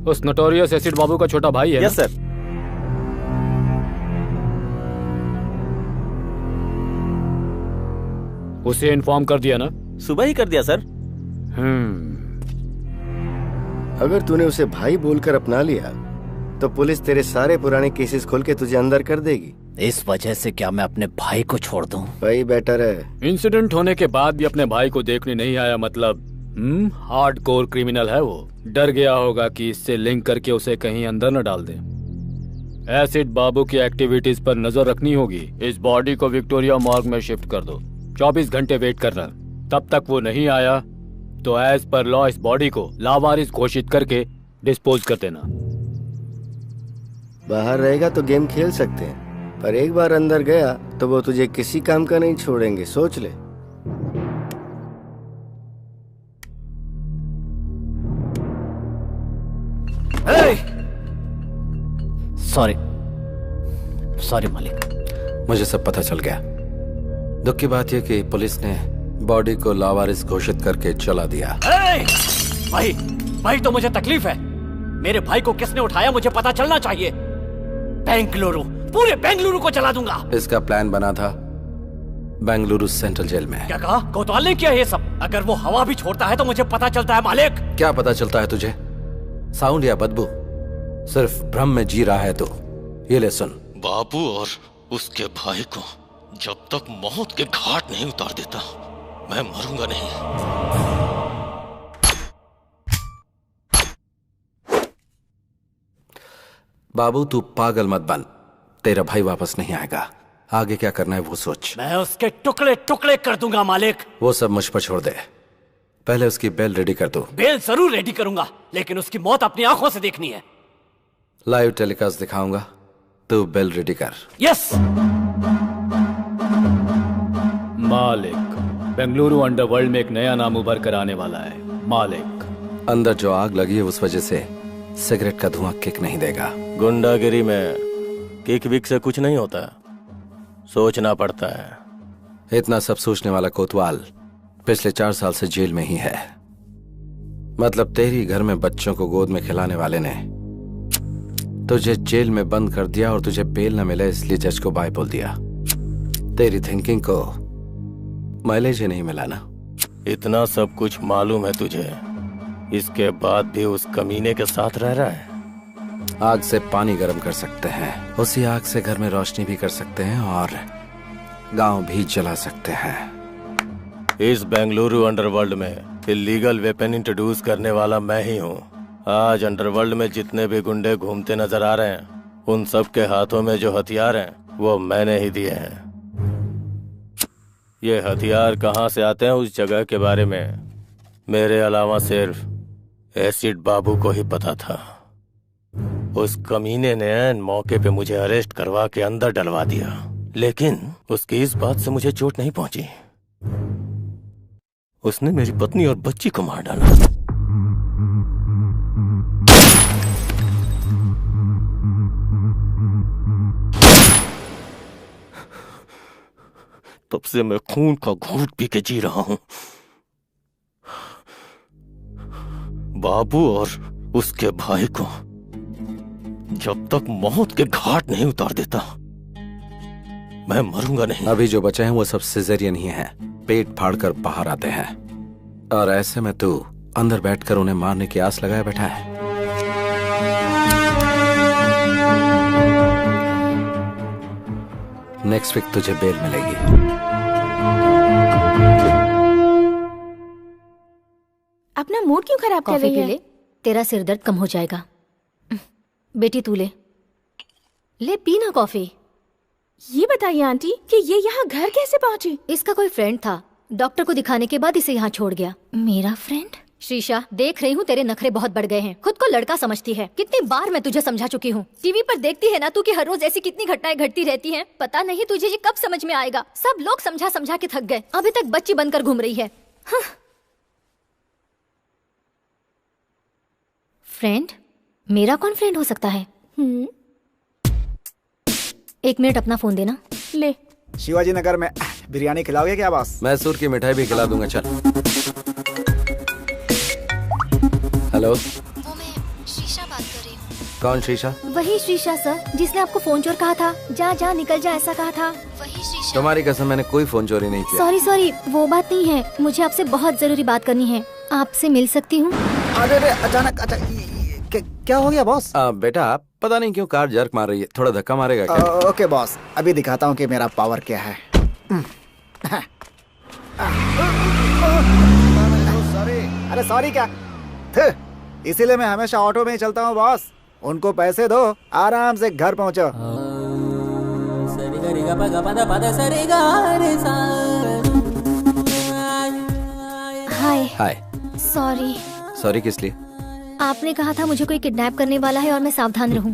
उस नोटोरियस एसिड बाबू का छोटा भाई है। Yes sir. उसे इन्फॉर्म कर दिया ना? सुबह ही कर दिया सर। अगर तूने उसे भाई बोलकर अपना लिया तो पुलिस तेरे सारे पुराने केसेस खोल के तुझे अंदर कर देगी। इस वजह से क्या मैं अपने भाई को छोड़ दूं? भाई बेटर है। इंसिडेंट होने के बाद भी अपने भाई को देखने नहीं आया, मतलब हार्डकोर क्रिमिनल है वो। डर गया होगा कि इससे लिंक करके उसे कहीं अंदर न डाल दें। एसिड बाबू की एक्टिविटीज पर नजर रखनी होगी। इस बॉडी को विक्टोरिया मॉर्ग में शिफ्ट कर दो। 24 घंटे वेट करना। तब तक वो नहीं आया तो एज पर लॉ इस बॉडी को लावारिस घोषित करके डिस्पोज कर देना। बाहर रहेगा तो गेम खेल सकते हैं, पर एक बार अंदर गया तो वो तुझे किसी काम का नहीं छोड़ेंगे, सोच ले। सॉरी मालिक। मुझे सब पता चल गया। दुख की बात यह कि पुलिस ने बॉडी को लावारिस घोषित करके चला दिया। भाई तो मुझे तकलीफ है। मेरे भाई को किसने उठाया मुझे पता चलना चाहिए। बेंगलुरु, पूरे बेंगलुरु को चला दूंगा। इसका प्लान बना था बेंगलुरु सेंट्रल जेल में। क्या कहा? कोतवाल ने किया ये सब? अगर वो हवा भी छोड़ता है तो मुझे पता चलता है मालिक। क्या पता चलता है तुझे? साउंड या बदबू? सिर्फ भ्रम में जी रहा है तू। ये ले सुन। बाबू और उसके भाई को जब तक मौत के घाट नहीं उतार देता मैं मरूंगा नहीं। बाबू तू पागल मत बन। तेरा भाई वापस नहीं आएगा। आगे क्या करना है वो सोच। मैं उसके टुकड़े टुकड़े कर दूंगा मालिक। वो सब मुझ पर छोड़ दे। पहले उसकी बेल रेडी कर दो। बेल जरूर रेडी करूंगा, लेकिन उसकी मौत अपनी आंखों से देखनी है। लाइव टेलीकास्ट दिखाऊंगा, तू बेल रेडी कर। यस मालिक, बेंगलुरु अंडरवर्ल्ड में एक नया नाम उभर कर आने वाला है। मालिक, अंदर जो आग लगी है उस वजह से सिगरेट का धुआं किक नहीं देगा। गुंडागिरी में किक विक से कुछ नहीं होता, सोचना पड़ता है। इतना सब सोचने वाला कोतवाल पिछले 4 साल से जेल में ही है। मतलब तेरी घर में बच्चों को गोद में खिलाने वाले ने तुझे जेल में बंद कर दिया और तुझे बेल न मिले इसलिए जज को बाय बोल दिया। तेरी थिंकिंग को माइलेज ही नहीं मिला ना। इतना सब कुछ मालूम है तुझे, इसके बाद भी उस कमीने के साथ रह रहा है। आग से पानी गर्म कर सकते हैं, उसी आग से घर में रोशनी भी कर सकते हैं और गांव भी जला सकते हैं। इस बेंगलुरु अंडरवर्ल्ड में इलीगल वेपन इंट्रोड्यूस करने वाला मैं ही हूँ। आज अंडरवर्ल्ड में जितने भी गुंडे घूमते नजर आ रहे हैं, उन सब के हाथों में जो हथियार हैं वो मैंने ही दिए हैं। ये हथियार कहाँ से आते हैं उस जगह के बारे में मेरे अलावा सिर्फ एसिड बाबू को ही पता था। उस कमीने ने ऐन मौके पे मुझे अरेस्ट करवा के अंदर डलवा दिया, लेकिन उसकी इस बात से मुझे चोट नहीं पहुंची। उसने मेरी पत्नी और बच्ची को मार डाला। तब से मैं खून का घूंट पी के जी रहा हूं। बाबू और उसके भाई को जब तक मौत के घाट नहीं उतार देता मैं मरूंगा नहीं। अभी जो बचे हैं वो सब सिजेरियन ही हैं, पेट फाड़कर बाहर आते हैं। और ऐसे में तू अंदर बैठकर उन्हें मारने की आस लगाए बैठा है। नेक्स्ट वीक तुझे बेल मिलेगी। अपना मूड क्यों खराब कर कॉफी रही पी है? ले, तेरा सिर दर्द कम हो जाएगा। बेटी तू ले पी ना कॉफी। ये बताइए आंटी कि ये यहाँ घर कैसे पहुँची? इसका कोई फ्रेंड था, डॉक्टर को दिखाने के बाद इसे यहाँ छोड़ गया। मेरा फ्रेंड? शीशा, देख रही हूँ तेरे नखरे बहुत बढ़ गए हैं। खुद को लड़का समझती है। कितनी बार मैं तुझे समझा चुकी हूँ। टीवी पर देखती है ना तू कि हर रोज ऐसी कितनी घटनाएं घटती रहती हैं। पता नहीं तुझे ये कब समझ में आएगा। सब लोग समझा समझा के थक गए, अभी तक बच्ची बनकर घूम रही है। हाँ। फ्रेंड? मेरा कौन फ्रेंड हो सकता है? 1 मिनट अपना फोन देना। ले। शिवाजी नगर में बिरयानी खिलाओगे क्या बॉस? मैसूर की मिठाई भी खिला दूंगा। चल। हेलो, वो मैं शीशा बात कौन शीशा? वही शीशा सर, जिसने आपको फोन चोर कहा था। जा जा निकल जा ऐसा कहा था, वही शीशा। तुम्हारी कसम, मैंने कोई फोन चोरी नहीं किया। सॉरी सॉरी, वो बात नहीं है, मुझे आपसे बहुत जरूरी बात करनी है। आपसे मिल सकती हूँ? अरे अचानक क्या हो गया बॉस? बेटा पता नहीं क्यों कार जर्क मार रही है, थोड़ा धक्का मारेगा क्या? ओके बॉस, अभी दिखाता हूँ कि मेरा पावर क्या है। अरे सॉरी क्या, इसीलिए मैं हमेशा ऑटो में ही चलता हूँ बॉस। उनको पैसे दो, आराम से घर पहुँचो। हाय। हाय। सॉरी। सॉरी किस लिए? आपने कहा था मुझे कोई किडनैप करने वाला है और मैं सावधान रहूं,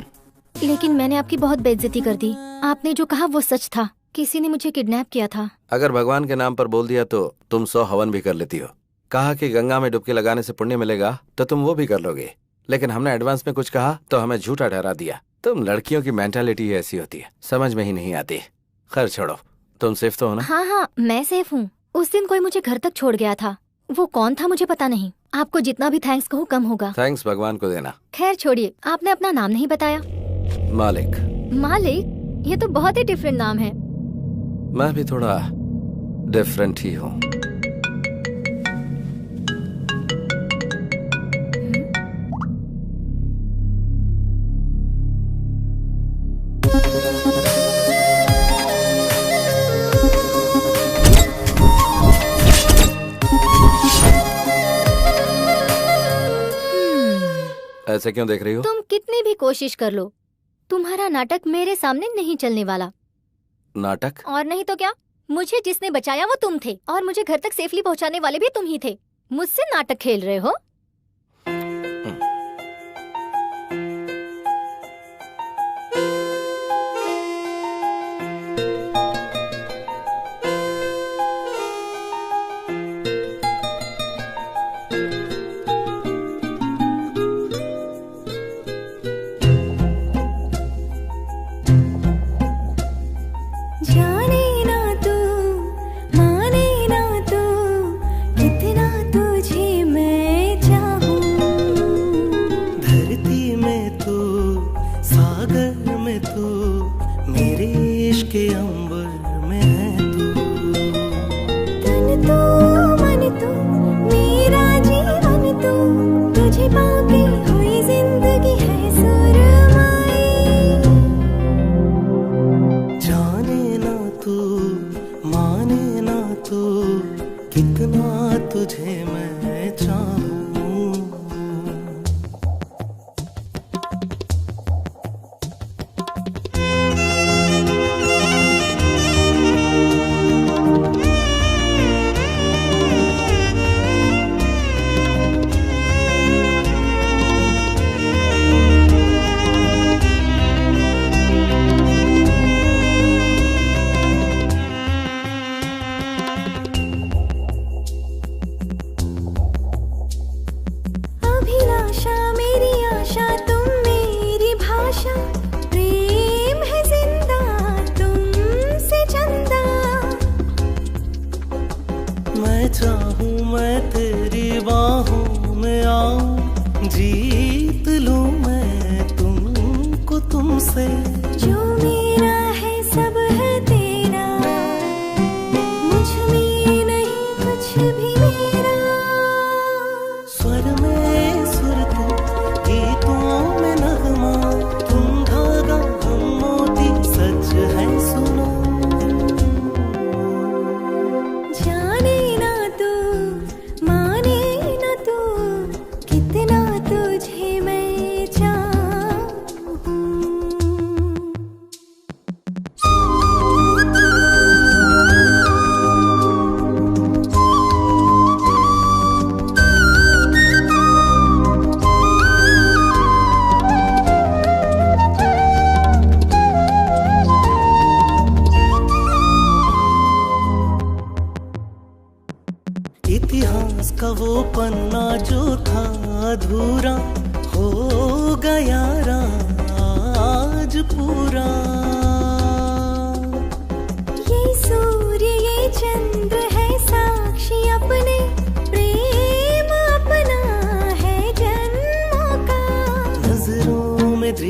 लेकिन मैंने आपकी बहुत बेइज्जती कर दी। आपने जो कहा वो सच था, किसी ने मुझे किडनैप किया था। अगर भगवान के नाम पर बोल दिया तो तुम 100 हवन भी कर लेती हो। कहा कि गंगा में डुबकी लगाने से पुण्य मिलेगा तो तुम वो भी कर लोगे, लेकिन हमने एडवांस में कुछ कहा तो हमें झूठा ठहरा दिया। तुम लड़कियों की मेंटालिटी ऐसी होती है, समझ में ही नहीं आती। खैर छोड़ो, तुम सेफ तो हो ना? हाँ हाँ मैं सेफ हूँ। उस दिन कोई मुझे घर तक छोड़ गया था, वो कौन था मुझे पता नहीं। आपको जितना भी थैंक्स कहूँ कम होगा। थैंक्स भगवान को देना। खैर छोड़िए, आपने अपना नाम नहीं बताया। मालिक। मालिक? ये तो बहुत ही डिफरेंट नाम है। मैं भी थोड़ा डिफरेंट ही हूँ। ऐसे क्यों देख रही हो? तुम कितनी भी कोशिश कर लो, तुम्हारा नाटक मेरे सामने नहीं चलने वाला। नाटक? और नहीं तो क्या, मुझे जिसने बचाया वो तुम थे और मुझे घर तक सेफली पहुंचाने वाले भी तुम ही थे। मुझसे नाटक खेल रहे हो?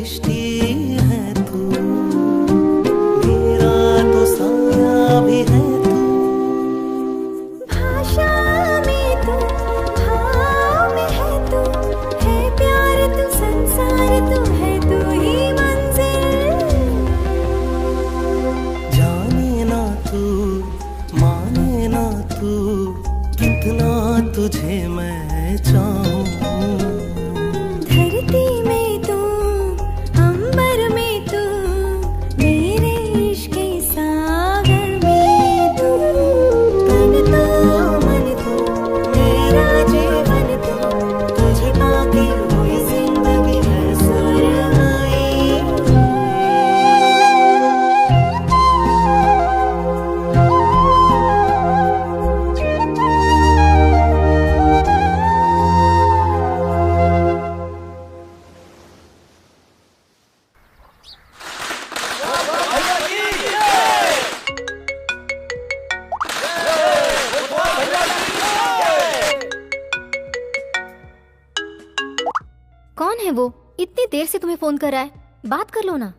दृष्टि है तू, मेरा तो साया भी है तू। भाषा में तू, भाव में है तू, है प्यार तू, संसार तू, है तू ही मंजिल। जाने ना तू, माने ना तू, कितना तुझे मैं चाहूं। धरती में तू, अंबर में तू, मेरे इश्क के सागर में तू। तन तो मन तू, मेरा जीवन तू, तुझे पाके हुई जिंदगी है सुरमई। कौन है वो? इतनी देर से तुम्हें फोन कर रहा है, बात कर लो ना।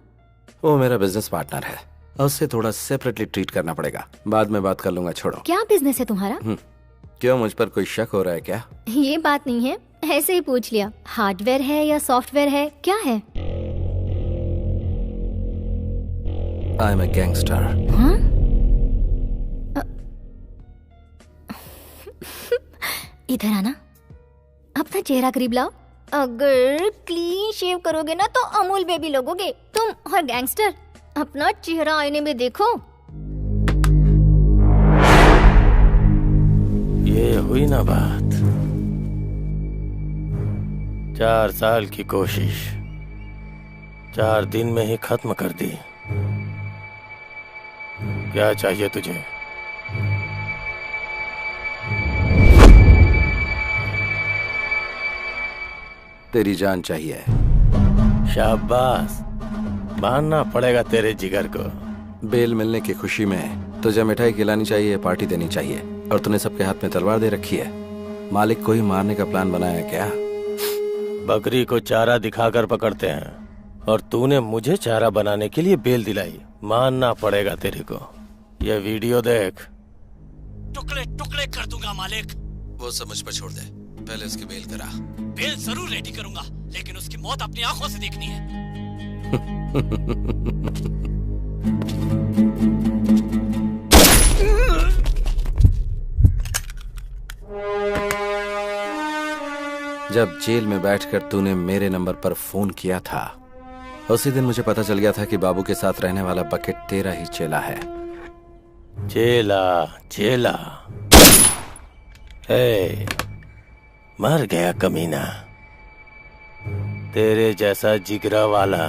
वो मेरा बिजनेस पार्टनर है और उससे थोड़ा सेपरेटली ट्रीट करना पड़ेगा। बाद में बात कर लूंगा, छोड़ो। क्या बिजनेस है तुम्हारा? क्यों, मुझ पर कोई शक हो रहा है क्या? ये बात नहीं है, ऐसे ही पूछ लिया। हार्डवेयर है या सॉफ्टवेयर है, क्या है? I am a gangster. हाँ? इधर आना, अपना चेहरा करीब लाओ। अगर क्लीन शेव करोगे ना तो अमूल बेबी लगोगे तुम। और गैंगस्टर, अपना चेहरा आईने में देखो। ये हुई ना बात। 4 साल की कोशिश 4 दिन में ही खत्म कर दी। क्या चाहिए तुझे? तेरी जान चाहिए। शाबाश, मानना पड़ेगा तेरे जिगर को। बेल मिलने की खुशी में तुझे मिठाई खिलानी चाहिए, पार्टी देनी चाहिए, और तूने सबके हाथ में तलवार दे रखी है। मालिक को ही मारने का प्लान बनाया है क्या? बकरी को चारा दिखाकर पकड़ते हैं और तूने मुझे चारा बनाने के लिए बेल दिलाई। मानना पड़ेगा तेरे को। ये वीडियो देख। टुकड़े टुकड़े कर दूंगा मालिक। वो सब मुझ पर छोड़ दे, पहले उसकी बेल करा। बेल जरूर रेडी करूंगा, लेकिन उसकी मौत अपनी आंखों से देखनी है। जब जेल में बैठकर तूने मेरे नंबर पर फोन किया था, उसी दिन मुझे पता चल गया था कि बाबू के साथ रहने वाला बकेट तेरा ही चेला है। चेला चेला, हे, मर गया कमीना। तेरे जैसा जिगरा वाला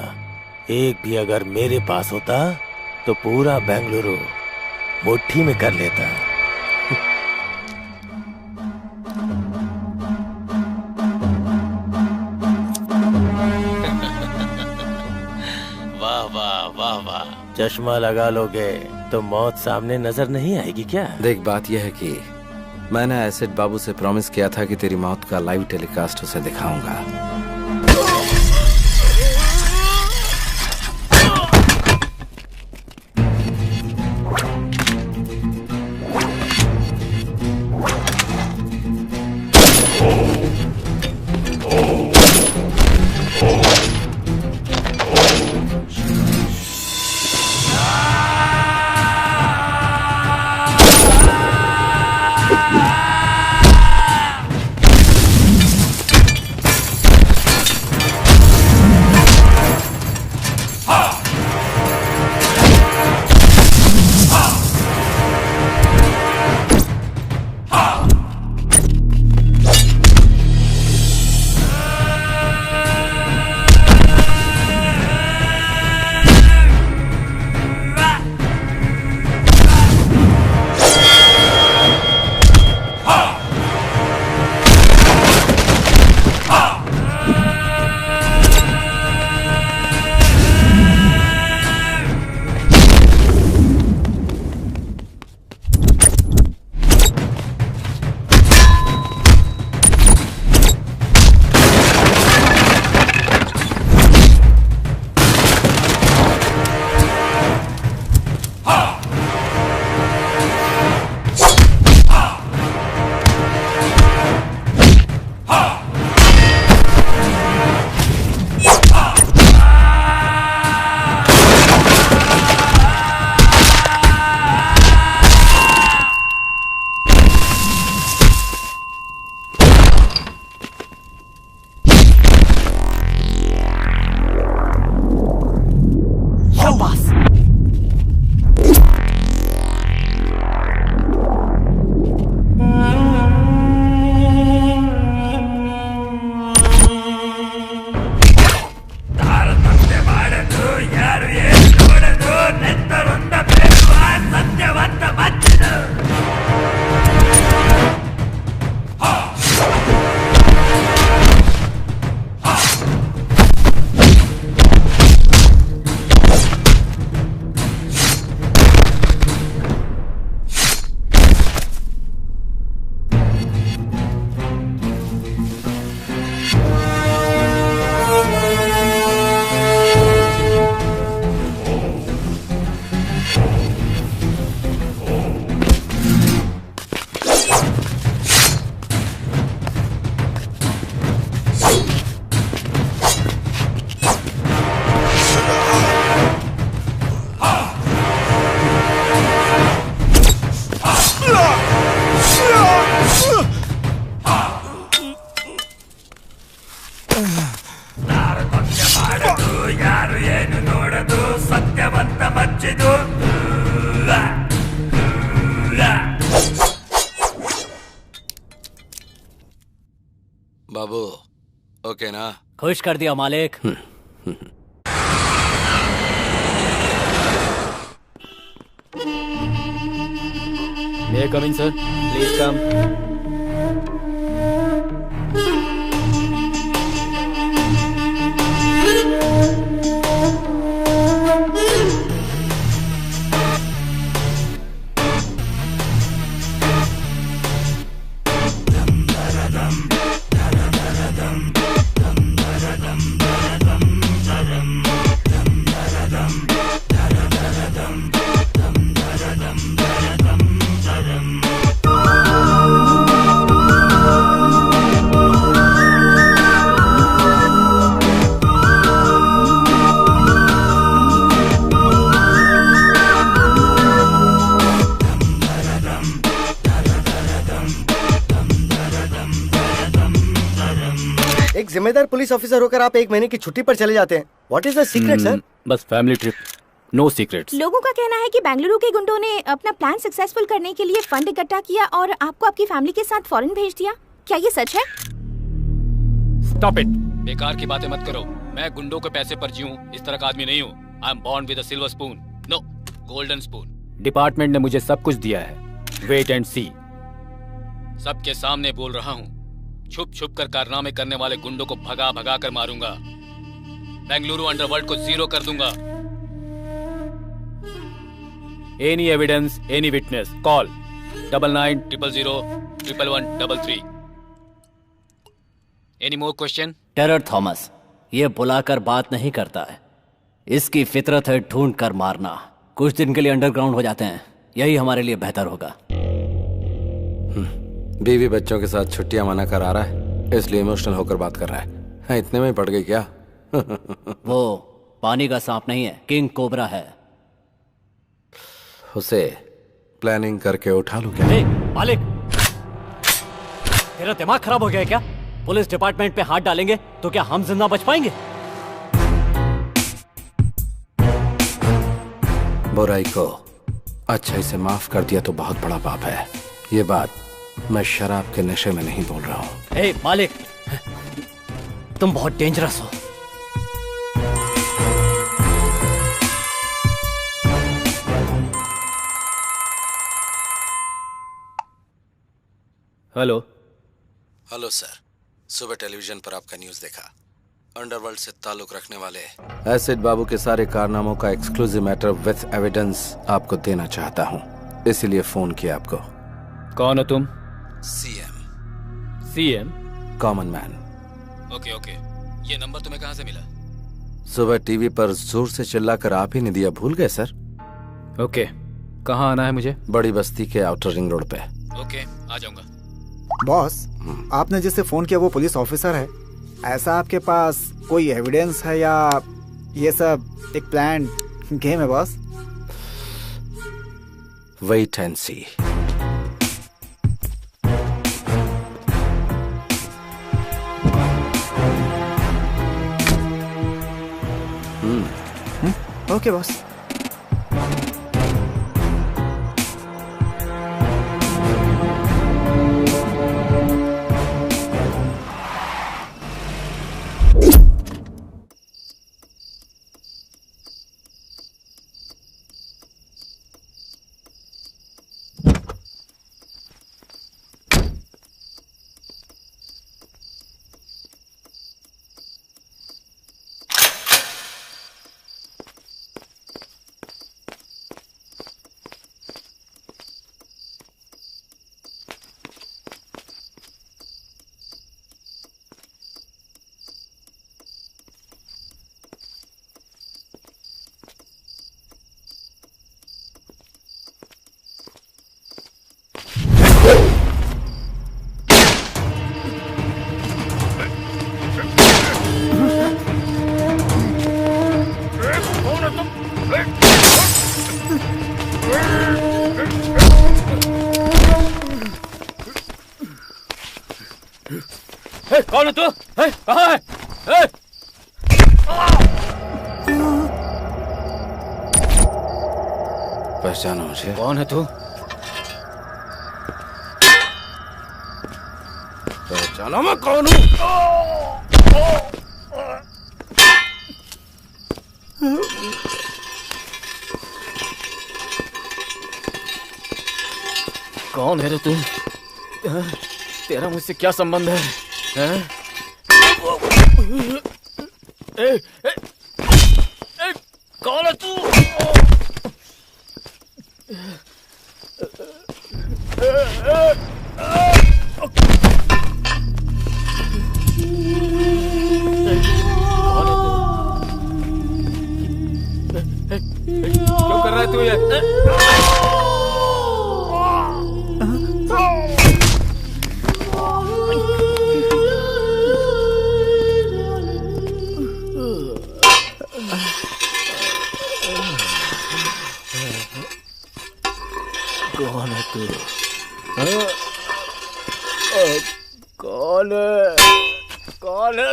एक भी अगर मेरे पास होता तो पूरा बेंगलुरु मुट्ठी में कर लेता। वाह वाह वाह वाह, चश्मा लगा लोगे तो मौत सामने नजर नहीं आएगी क्या? देख, बात यह है कि मैंने एसिड बाबू से प्रॉमिस किया था कि तेरी मौत का लाइव टेलीकास्ट उसे दिखाऊंगा। बाबू ओके ना? खुश कर दिया मालिक। May I come in, sir? Please come. एक जिम्मेदार पुलिस ऑफिसर होकर आप 1 महीने की छुट्टी पर चले जाते हैं। What is the secret sir? बस फैमिली ट्रिप, नो सीक्रेट्स। लोगों का कहना है कि बेंगलुरु के गुंडों ने अपना प्लान सक्सेसफुल करने के लिए फंड इकट्ठा किया और आपको आपकी फैमिली के साथ फॉरेन भेज दिया। क्या ये सच है? स्टॉप इट, बेकार की बातें मत करो। मैं गुंडों के पैसे पर जीऊं इस तरह का आदमी नहीं हूँ। I am born with a silver spoon, no golden spoon. Department ने मुझे सब कुछ दिया है, वेट एंड सी। सबके सामने बोल रहा हूँ, छुप छुप कर कारनामे करने वाले गुंडों को भगा भगा कर मारूंगा। बेंगलुरु अंडरवर्ल्ड को जीरो कर दूंगा। Any evidence, any witness, call 9900011133। Any more question? Terror Thomas ये बुलाकर बात नहीं करता है, इसकी फितरत है ढूंढ कर मारना। कुछ दिन के लिए अंडरग्राउंड हो जाते हैं, यही हमारे लिए बेहतर होगा। बीवी बच्चों के साथ छुट्टियां मना कर आ रहा है, इसलिए इमोशनल होकर बात कर रहा है। हाँ, इतने में ही पड़ गई क्या? वो पानी का सांप नहीं है, किंग कोबरा है। उसे प्लानिंग करके उठा लूं क्या? मालिक, तेरा दिमाग खराब हो गया है क्या? पुलिस डिपार्टमेंट पे हाथ डालेंगे तो क्या हम जिंदा बच पाएंगे? बुराई को अच्छाई से माफ कर दिया तो बहुत बड़ा पाप है। ये बात मैं शराब के नशे में नहीं बोल रहा हूँ। ए मालिक, तुम बहुत डेंजरस हो। हेलो। हेलो सर, सुबह टेलीविजन पर आपका न्यूज़ देखा। अंडरवर्ल्ड से ताल्लुक रखने वाले एसिड बाबू के सारे कारनामों का एक्सक्लूसिव मैटर विथ एविडेंस आपको देना चाहता हूँ, इसीलिए फोन किया आपको। कौन हो तुम? CM. CM? Common man. Okay okay, ये नंबर तुम्हें कहाँ से मिला? सुबह टीवी पर जोर से चिल्लाकर आप ही ने दिया, भूल गए सर? ओके, कहाँ आना है मुझे? बड़ी बस्ती के आउटर रिंग रोड पे। ओके, आ जाऊंगा। बॉस, आपने जिससे फोन किया वो पुलिस ऑफिसर है। ऐसा आपके पास कोई एविडेंस है या ये सब एक प्लान गेम है boss? Wait and see. Okay boss. कौन है तू? कहाँ है? पहचानो मुझे? कौन है तू? पहचाना मैं कौन हूँ? कौन है रे तू? तेरा मुझसे क्या संबंध है? हैं? ए, कौन है तू? क्यों कर रहा है तू ये? कौन है तू? कौन है? कौन है?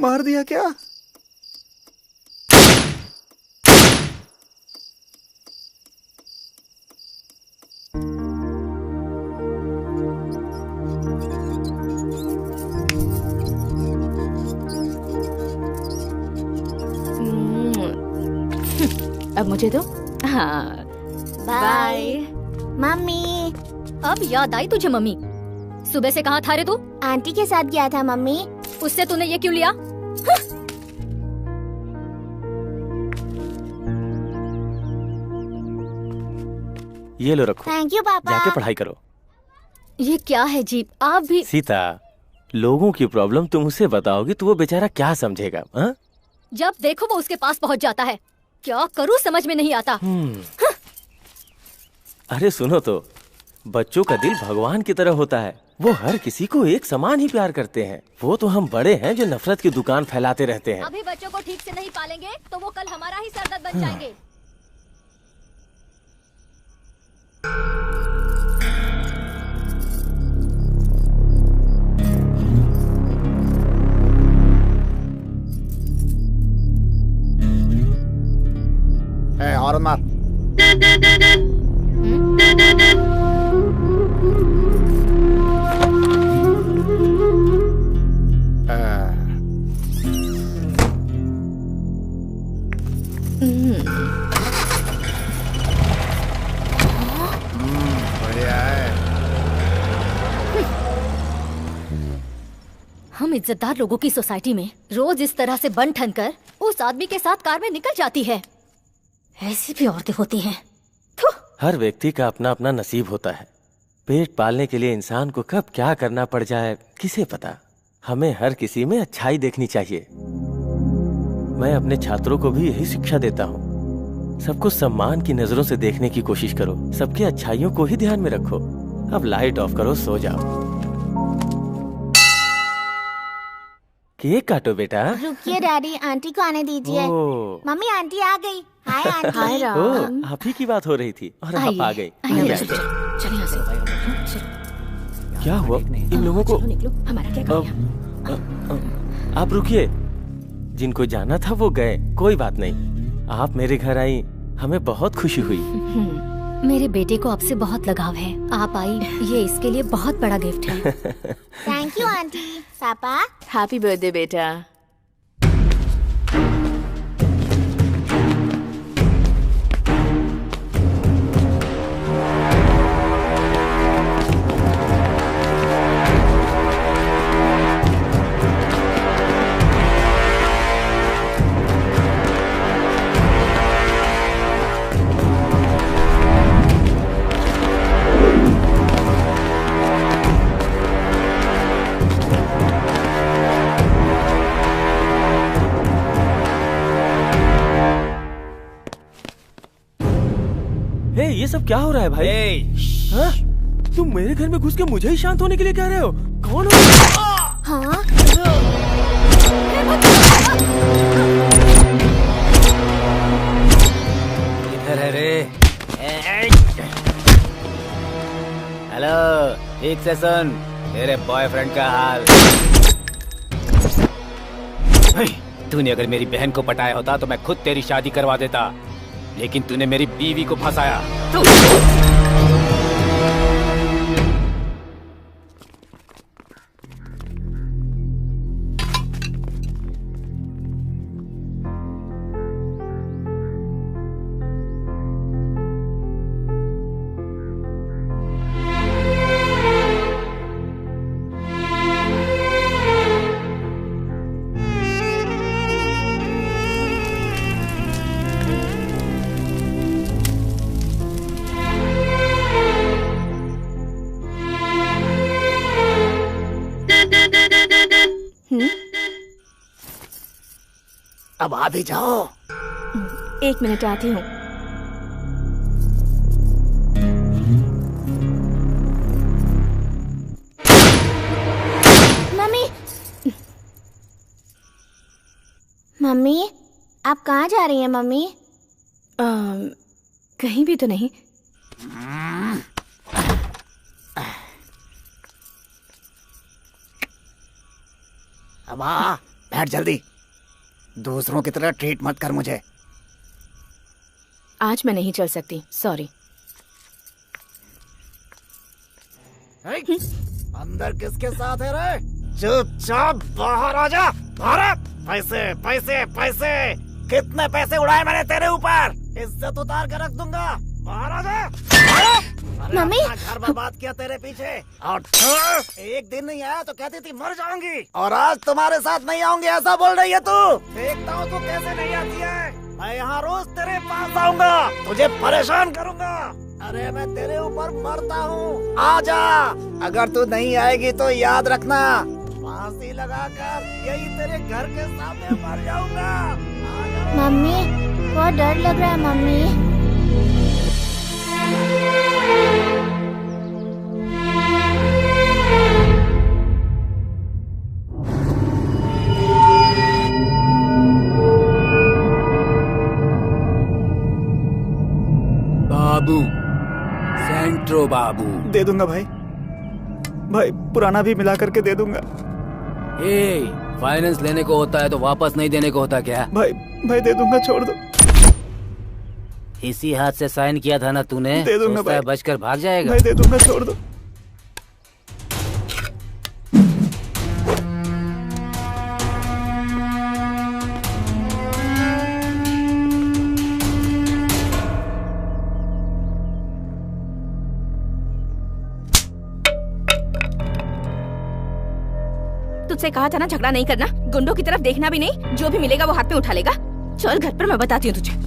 मार दिया क्या? अब मुझे दो। हाँ बाय मम्मी। अब याद आई तुझे मम्मी? सुबह से कहाँ था रे तू? आंटी के साथ गया था मम्मी। उससे तूने ये क्यों लिया? ये लो रखो। थैंक यू पापा। जाके पढ़ाई करो। ये क्या है जीप? आप भी सीता, लोगों की प्रॉब्लम तुम उसे बताओगी तो वो बेचारा क्या समझेगा? हा? जब देखो वो उसके पास पहुंच जाता है। क्या करूं समझ में नहीं आता। अरे सुनो तो, बच्चों का दिल भगवान की तरह होता है। वो हर किसी को एक समान ही प्यार करते हैं। वो तो हम बड़े हैं जो नफरत की दुकान फैलाते रहते हैं। अभी बच्चों को ठीक से नहीं पालेंगे तो वो कल हमारा ही सरदर्द बन जाएंगे। हॉर्न मार। बढ़िया है। हम इज्जतदार लोगों की सोसाइटी में रोज इस तरह से बन ठन कर उस आदमी के साथ कार में निकल जाती है। ऐसी भी औरतें होती हैं। हर व्यक्ति का अपना अपना नसीब होता है। पेट पालने के लिए इंसान को कब क्या करना पड़ जाए किसे पता। हमें हर किसी में अच्छाई देखनी चाहिए। मैं अपने छात्रों को भी यही शिक्षा देता हूँ। सबको सम्मान की नजरों से देखने की कोशिश करो। सबकी अच्छाइयों को ही ध्यान में रखो। अब लाइट ऑफ करो, सो जाओ। केक काटो बेटा। रुकिए डैडी, आंटी को आने दीजिए। मम्मी आंटी आ गई। Hi aunty. हाय राम। आप ही की बात हो रही थी और आप आ गई। क्या हुआ इन लोगों को? हमारा क्या काम? आप रुकिए। जिनको जाना था वो गए, कोई बात नहीं। आप मेरे घर आई, हमें बहुत खुशी हुई। मेरे बेटे को आपसे बहुत लगाव है। आप आई, ये इसके लिए बहुत बड़ा गिफ्ट है। Thank you aunty. पापा हैप्पी बर्थडे बेटा। ये सब क्या हो रहा है भाई? हाँ? तुम मेरे घर में घुस के मुझे ही शांत होने के लिए कह रहे हो? कौन हो? हाँ? इधर है रे। हेलो, ठीक से सुन, तेरे बॉयफ्रेंड का हाल। तूने अगर मेरी बहन को पटाया होता तो मैं खुद तेरी शादी करवा देता, लेकिन तूने मेरी बीवी को फंसाया। अब आ भी जाओ। 1 मिनट आती हूँ। मम्मी, मम्मी, आप कहाँ जा रही हैं मम्मी? कहीं भी तो नहीं। अब आ, बैठ जल्दी। दूसरों की तरह ट्रीट मत कर मुझे। आज मैं नहीं चल सकती, सॉरी। अंदर किसके साथ है रे? चुपचाप बाहर आ जा। पैसे पैसे पैसे, कितने पैसे उड़ाए मैंने तेरे ऊपर? इज्जत उतार कर रख दूंगा। बाहर आ जा। मम्मी, घर बर्बाद किया तेरे पीछे, और एक दिन नहीं आया तो कहती थी मर जाऊंगी, और आज तुम्हारे साथ नहीं आऊंगी ऐसा बोल रही है तू। देखता हूँ तू कैसे नहीं आती है। मैं यहाँ रोज तेरे पास आऊंगा, तुझे परेशान करूंगा। अरे मैं तेरे ऊपर मरता हूँ, आजा। अगर तू नहीं आएगी तो याद रखना, फांसी लगाकर यही तेरे घर के सामने मर जाऊंगा। मम्मी, बहुत डर लग रहा है मम्मी। बाबू, सेंट्रो बाबू। दे दूंगा भाई, भाई पुराना भी मिला करके दे दूंगा। फाइनेंस लेने को होता है तो वापस नहीं देने को होता क्या? भाई भाई दे दूंगा, छोड़ दो। इसी हाथ से साइन किया था ना तूने? दे दूंगा भाई। बचकर भाग जाएगा। भाई दे दूंगा, छोड़ दो। तुझसे कहा था ना झगड़ा नहीं करना, गुंडों की तरफ देखना भी नहीं, जो भी मिलेगा वो हाथ में उठा लेगा। चल घर पर, मैं बताती हूँ तुझे।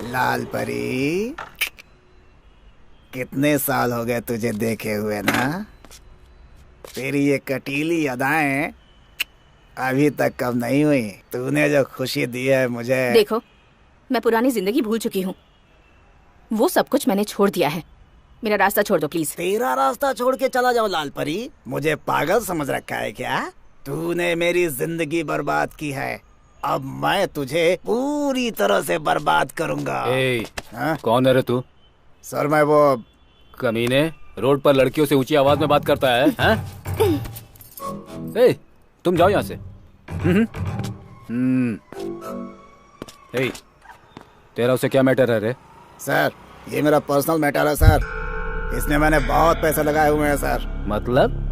लाल परी, कितने साल हो गए तुझे देखे हुए ना? तेरी ये कटीली अदाएं अभी तक कब नहीं हुई। तूने जो खुशी दी है मुझे। देखो, मैं पुरानी जिंदगी भूल चुकी हूँ, वो सब कुछ मैंने छोड़ दिया है। मेरा रास्ता छोड़ दो प्लीज। तेरा रास्ता छोड़ के चला जाओ लाल परी? मुझे पागल समझ रखा है क्या? तूने मेरी जिंदगी बर्बाद की है, अब मैं तुझे पूरी तरह से बर्बाद करूंगा। कौन है रे तू? सर मैं वो कमीने, रोड पर लड़कियों से ऊंची आवाज में बात करता है, हैं? तुम जाओ यहाँ से। तेरा उसे क्या मैटर है रे? सर ये मेरा पर्सनल मैटर है सर, इसमें मैंने बहुत पैसे लगाए हुए हैं सर। मतलब?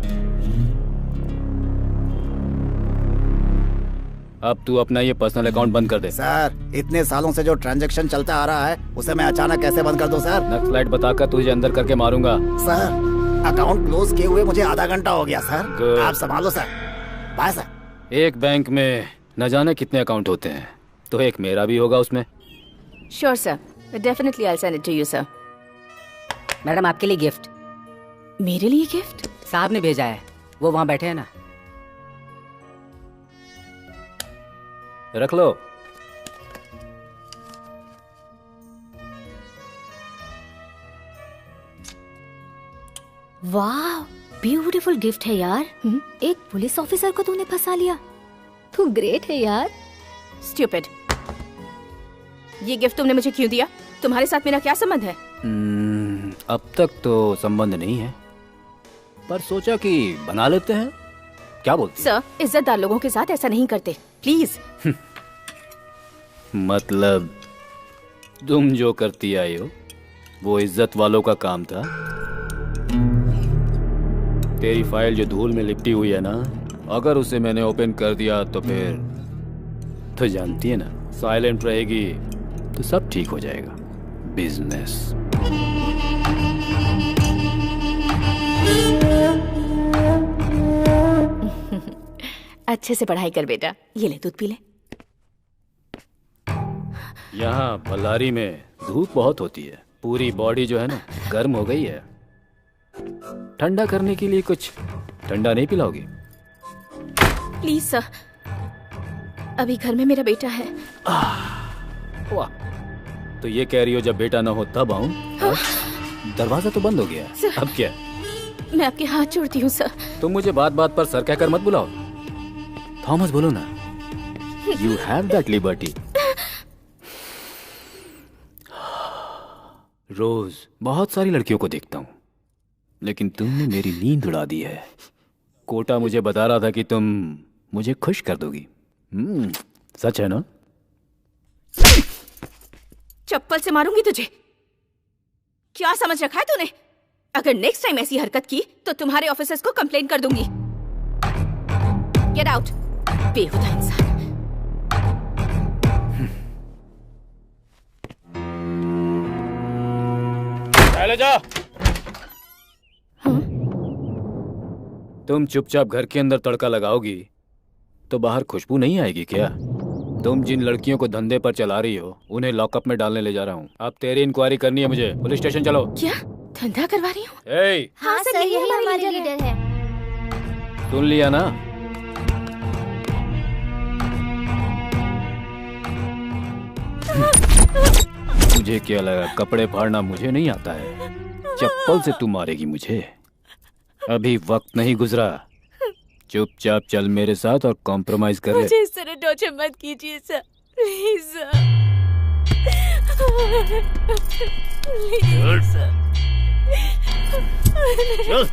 अब तू अपना ये पर्सनल अकाउंट बंद कर दे। सर इतने सालों से जो ट्रांजैक्शन चलता आ रहा है उसे मैं अचानक कैसे बंद कर दूं सर? नक्सलाइट बताकर तुझे अंदर करके मारूंगा। सर अकाउंट क्लोज किए हुए मुझे आधा घंटा हो गया सर, आप संभालो सर। Bye sir. एक बैंक में न जाने कितने अकाउंट होते हैं, तो एक मेरा भी होगा उसमें। Sure sir, definitely I send it to you sir. Madam आपके लिए गिफ्ट। मेरे लिए गिफ्ट? साहब ने भेजा है। वो वहां बैठे हैं ना। रख लो। वाह, ब्यूटीफुल गिफ्ट है यार। एक पुलिस ऑफिसर को तूने फंसा लिया। तू ग्रेट है यार। स्टूपिड। ये गिफ्ट तुमने मुझे क्यों दिया? तुम्हारे साथ मेरा क्या संबंध है? अब तक तो संबंध नहीं है, पर सोचा कि बना लेते हैं। क्या बोलते? सर, इज्जतदार लोगों के साथ ऐसा नहीं करते, प्लीज। मतलब तुम जो करती आई हो वो इज्जत वालों का काम था। तेरी फाइल जो धूल में लिपटी हुई है ना, अगर उसे मैंने ओपन कर दिया तो फिर तो जानती है ना, साइलेंट रहेगी तो सब ठीक हो जाएगा। बिजनेस। अच्छे से पढ़ाई कर बेटा। ये ले, दूध पी ले। यहाँ बल्लारी में धूप बहुत होती है, पूरी बॉडी जो है ना गर्म हो गई है। ठंडा करने के लिए कुछ ठंडा नहीं पिलाओगी? प्लीज सर, अभी घर में मेरा बेटा है। वाह, तो ये कह रही हो जब बेटा ना हो तब आऊं? दरवाजा तो बंद हो गया, अब क्या? मैं आपके हाथ जोड़ती हूँ सर। तुम मुझे बात बात पर सर कहकर मत बुलाओ। थॉमस बोलो ना। You have that liberty. रोज बहुत सारी लड़कियों को देखता हूँ, लेकिन तुमने मेरी नींद उड़ा दी है। कोटा मुझे बता रहा था कि तुम मुझे खुश कर दोगी। सच है ना? चप्पल से मारूंगी तुझे। क्या समझ रखा है तूने? अगर नेक्स्ट टाइम ऐसी हरकत की तो तुम्हारे ऑफिसर्स को कंप्लेंट कर दूंगी। गेट आउट, बेहुदा इंसान। चले जा। तुम चुपचाप घर के अंदर तड़का लगाओगी तो बाहर खुशबू नहीं आएगी क्या? तुम जिन लड़कियों को धंधे पर चला रही हो उन्हें लॉकअप में डालने ले जा रहा हूँ। अब तेरी इंक्वायरी करनी है मुझे। पुलिस स्टेशन चलो। क्या धंधा करवा रही हूँ? हाँ सर, यही हमारे लीडर है। सुन लिया ना? मुझे क्या लगा कपड़े फाड़ना मुझे नहीं आता है? चप्पल से तू मारेगी मुझे? अभी वक्त नहीं गुजरा। चुपचाप चल मेरे साथ और कॉम्प्रोमाइज कर ले। मुझे इस तरह टॉर्चर मत कीजिए sir, please sir. Please sir. चल।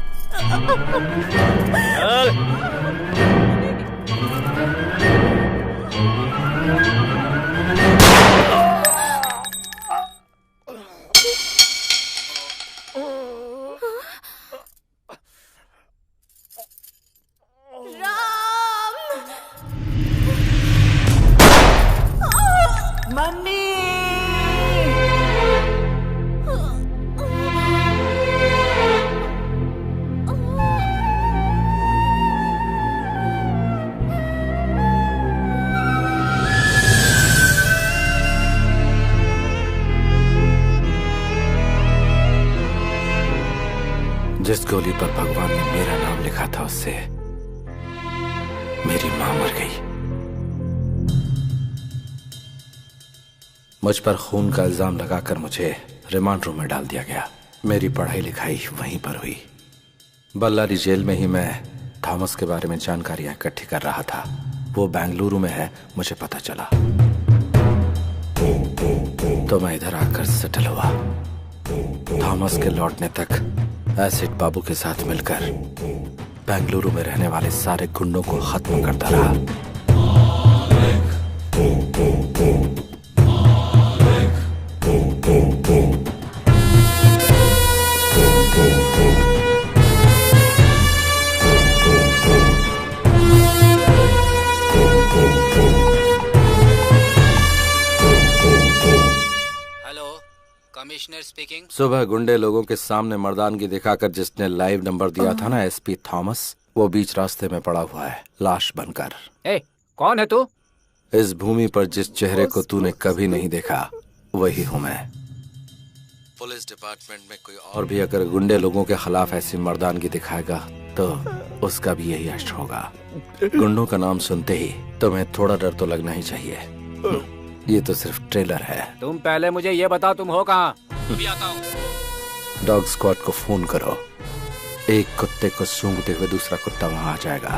जिस गोली पर भगवान ने मेरा नाम लिखा था उससे मेरी मां मर गई। मुझ पर खून का इल्जाम लगाकर मुझे रिमांड रूम में डाल दिया गया। मेरी पढ़ाई लिखाई वहीं पर हुई। बल्लारी जेल में ही मैं थॉमस के बारे में जानकारियां इकट्ठी कर रहा था। वो बेंगलुरु में है, मुझे पता चला तो मैं इधर आकर सेटल हुआ। थॉमस के लौटने तक एसिड बाबू के साथ मिलकर बेंगलुरु में रहने वाले सारे गुंडों को खत्म करता रहा। Commissioner speaking. सुबह गुंडे लोगों के सामने मर्दानगी दिखाकर जिसने लाइव नंबर दिया था ना एसपी थॉमस, वो बीच रास्ते में पड़ा हुआ है लाश बनकर। कौन है तू? इस भूमि पर जिस चेहरे को तूने कभी नहीं देखा वही हूँ मैं। पुलिस डिपार्टमेंट में कोई और भी अगर गुंडे लोगों के खिलाफ ऐसी मर्दानगी दिखाएगा तो उसका भी यही अष्ट होगा। गुंडों का नाम सुनते ही तुम्हें थोड़ा डर तो लगना ही चाहिए। ये तो सिर्फ ट्रेलर है। तुम पहले मुझे ये बताओ तुम हो कहाँ? अभी आता हूँ। डॉग स्क्वाड को फोन करो। एक कुत्ते को सूंघते हुए दूसरा कुत्ता वहां आ जाएगा।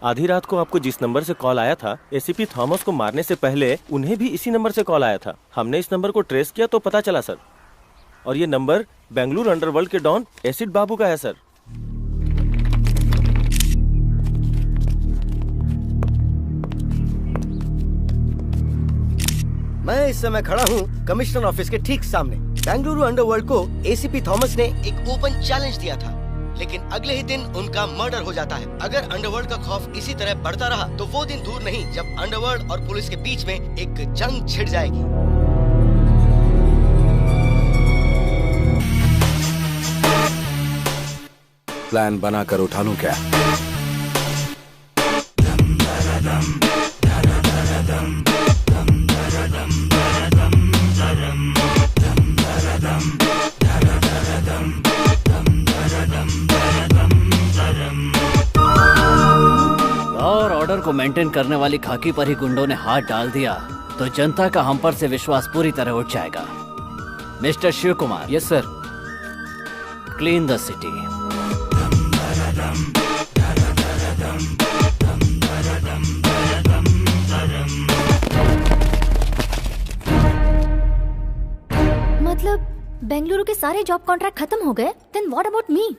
आधी रात को आपको जिस नंबर से कॉल आया था, एसीपी थॉमस को मारने से पहले उन्हें भी इसी नंबर से कॉल आया था। हमने इस नंबर को ट्रेस किया तो पता चला सर, और ये नंबर बेंगलुरु अंडरवर्ल्ड के डॉन एसिड बाबू का है सर। मैं इस समय खड़ा हूँ कमिश्नर ऑफिस के ठीक सामने। बेंगलुरु अंडरवर्ल्ड को एसीपी थॉमस ने एक ओपन चैलेंज दिया था, लेकिन अगले ही दिन उनका मर्डर हो जाता है। अगर अंडरवर्ल्ड का खौफ इसी तरह बढ़ता रहा तो वो दिन दूर नहीं जब अंडरवर्ल्ड और पुलिस के बीच में एक जंग छिड़ जाएगी। प्लान बनाकर उठा लूं क्या? और ऑर्डर को मेंटेन करने वाली खाकी पर ही गुंडों ने हाथ डाल दिया तो जनता का हम पर से विश्वास पूरी तरह उठ जाएगा। Mister Shiv Kumar. Yes sir. Clean the city. मतलब बेंगलुरु के सारे जॉब कॉन्ट्रैक्ट खत्म हो गए? Then what about me?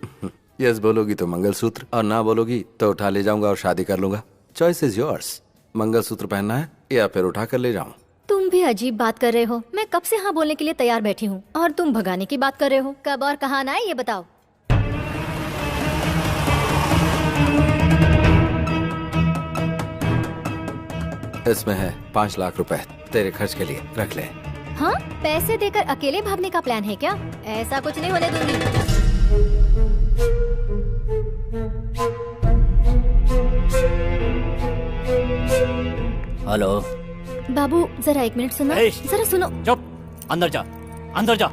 Yes बोलोगी तो मंगलसूत्र, और ना बोलोगी तो उठा ले जाऊंगा और शादी कर लूंगा। Choice is yours. मंगलसूत्र पहनना है या फिर उठा कर ले जाऊं? तुम भी अजीब बात कर रहे हो। मैं कब से हाँ बोलने के लिए तैयार बैठी हूँ और तुम भगाने की बात कर रहे हो। कब और कहाँ आना है ये बताओ। इसमें है 5 लाख रुपए तेरे खर्च के लिए, रख ले। हाँ, पैसे देकर अकेले भागने का प्लान है क्या? ऐसा कुछ नहीं होने दूंगी। हेलो बाबू, जरा 1 मिनट सुनो। जरा सुनो। चुप, अंदर जा, अंदर जा।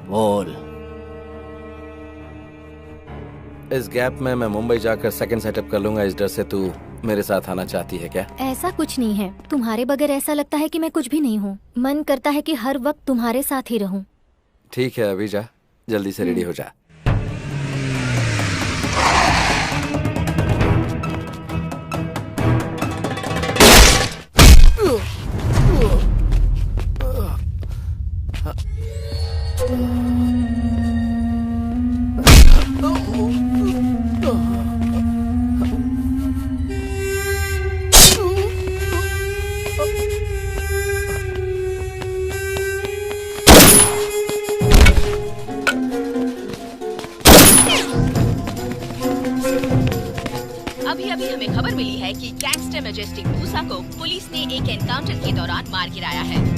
बोल। इस गैप में मैं मुंबई जाकर सेकंड सेटअप कर लूंगा। इस डर से तू मेरे साथ आना चाहती है क्या? ऐसा कुछ नहीं है। तुम्हारे बगैर ऐसा लगता है कि मैं कुछ भी नहीं हूँ। मन करता है कि हर वक्त तुम्हारे साथ ही रहूँ। ठीक है, अभी जा, जल्दी से रेडी हो जा। अभी हमें खबर मिली है कि गैंगस्टर मैजेस्टिक मूसा को पुलिस ने एक एनकाउंटर के दौरान मार गिराया है।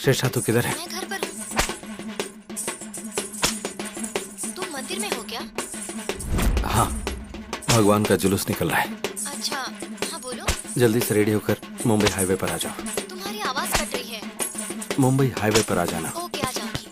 शेषा तू किधर है? मैं घर पर हूँ। तुम मंदिर में हो क्या? हाँ, भगवान का जुलूस निकल रहा है। अच्छा, हाँ बोलो। जल्दी से रेडी होकर मुंबई हाईवे पर आ जाओ। तुम्हारी आवाज कट रही है। मुंबई हाईवे पर आ जाना। ओके, आ जाऊंगी।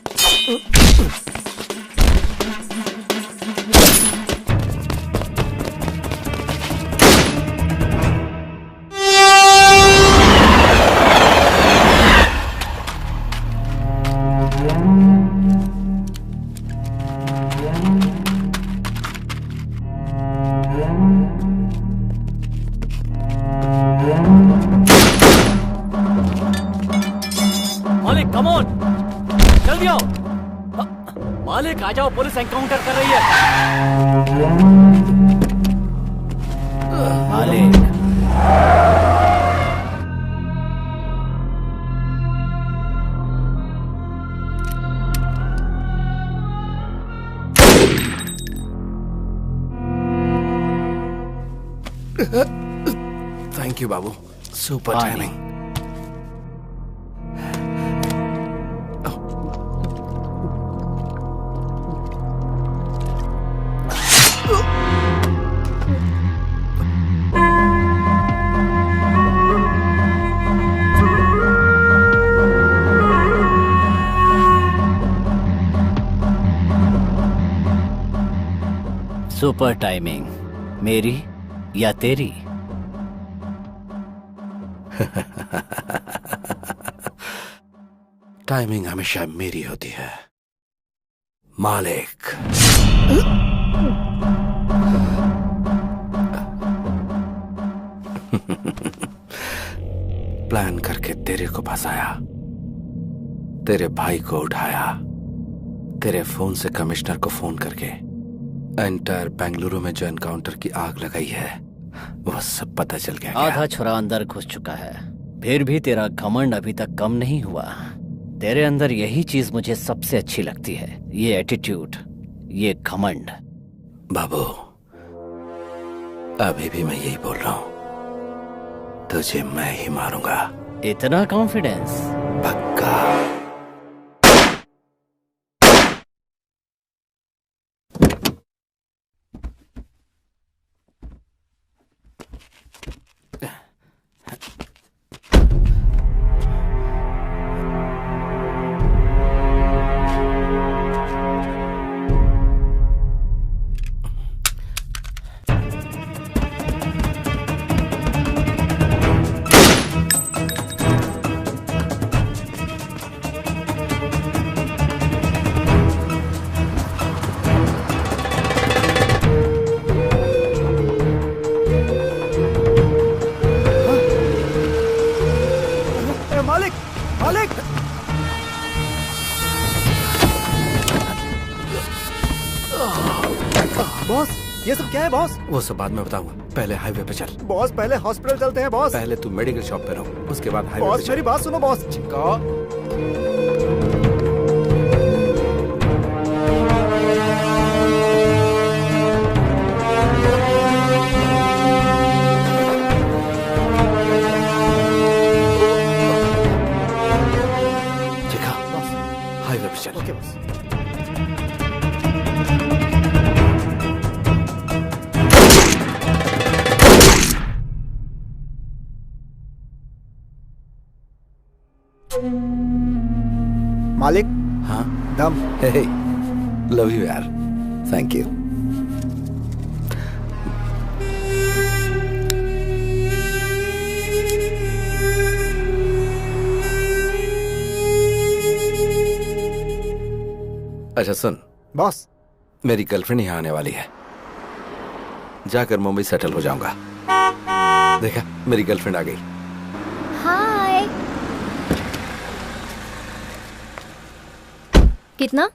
मालिक कम ऑन, जल्दी आओ। मालिक आ जाओ, पुलिस एनकाउंटर कर रही है। मालिक थैंक यू बाबू, सुपर हाँ, टाइमिंग। सुपर टाइमिंग, मेरी या तेरी? टाइमिंग हमेशा मेरी होती है मालिक। प्लान करके तेरे को फंसाया, तेरे भाई को उठाया, तेरे फोन से कमिश्नर को फोन करके एंटायर बेंगलुरु में जो एनकाउंटर की आग लगाई है वो सब पता चल गया। आधा छुरा अंदर घुस चुका है, फिर भी तेरा घमंड अभी तक कम नहीं हुआ। तेरे अंदर यही चीज मुझे सबसे अच्छी लगती है, ये एटीट्यूड, ये घमंड। बाबू, अभी भी मैं यही बोल रहा हूं, तुझे मैं ही मारूंगा। इतना कॉन्फिडेंस? पक्का। बॉस, ये सब क्या है बॉस? वो सब बाद में बताऊंगा, पहले हाईवे पे चल। बॉस पहले हॉस्पिटल चलते हैं बॉस। पहले तू मेडिकल शॉप पे रहो, उसके बाद हाईवे पे बॉस चल। मेरी बात सुनो बॉस। चिका, हाईवे पे चल। Okay boss. मालिक। हाँ, दम। हे, लव यू यार, थैंक यू। अच्छा सुन बॉस, मेरी गर्लफ्रेंड यहाँ आने वाली है, जाकर मुंबई सेटल हो जाऊंगा। देखा, मेरी गर्लफ्रेंड आ गई। हाय। कितना?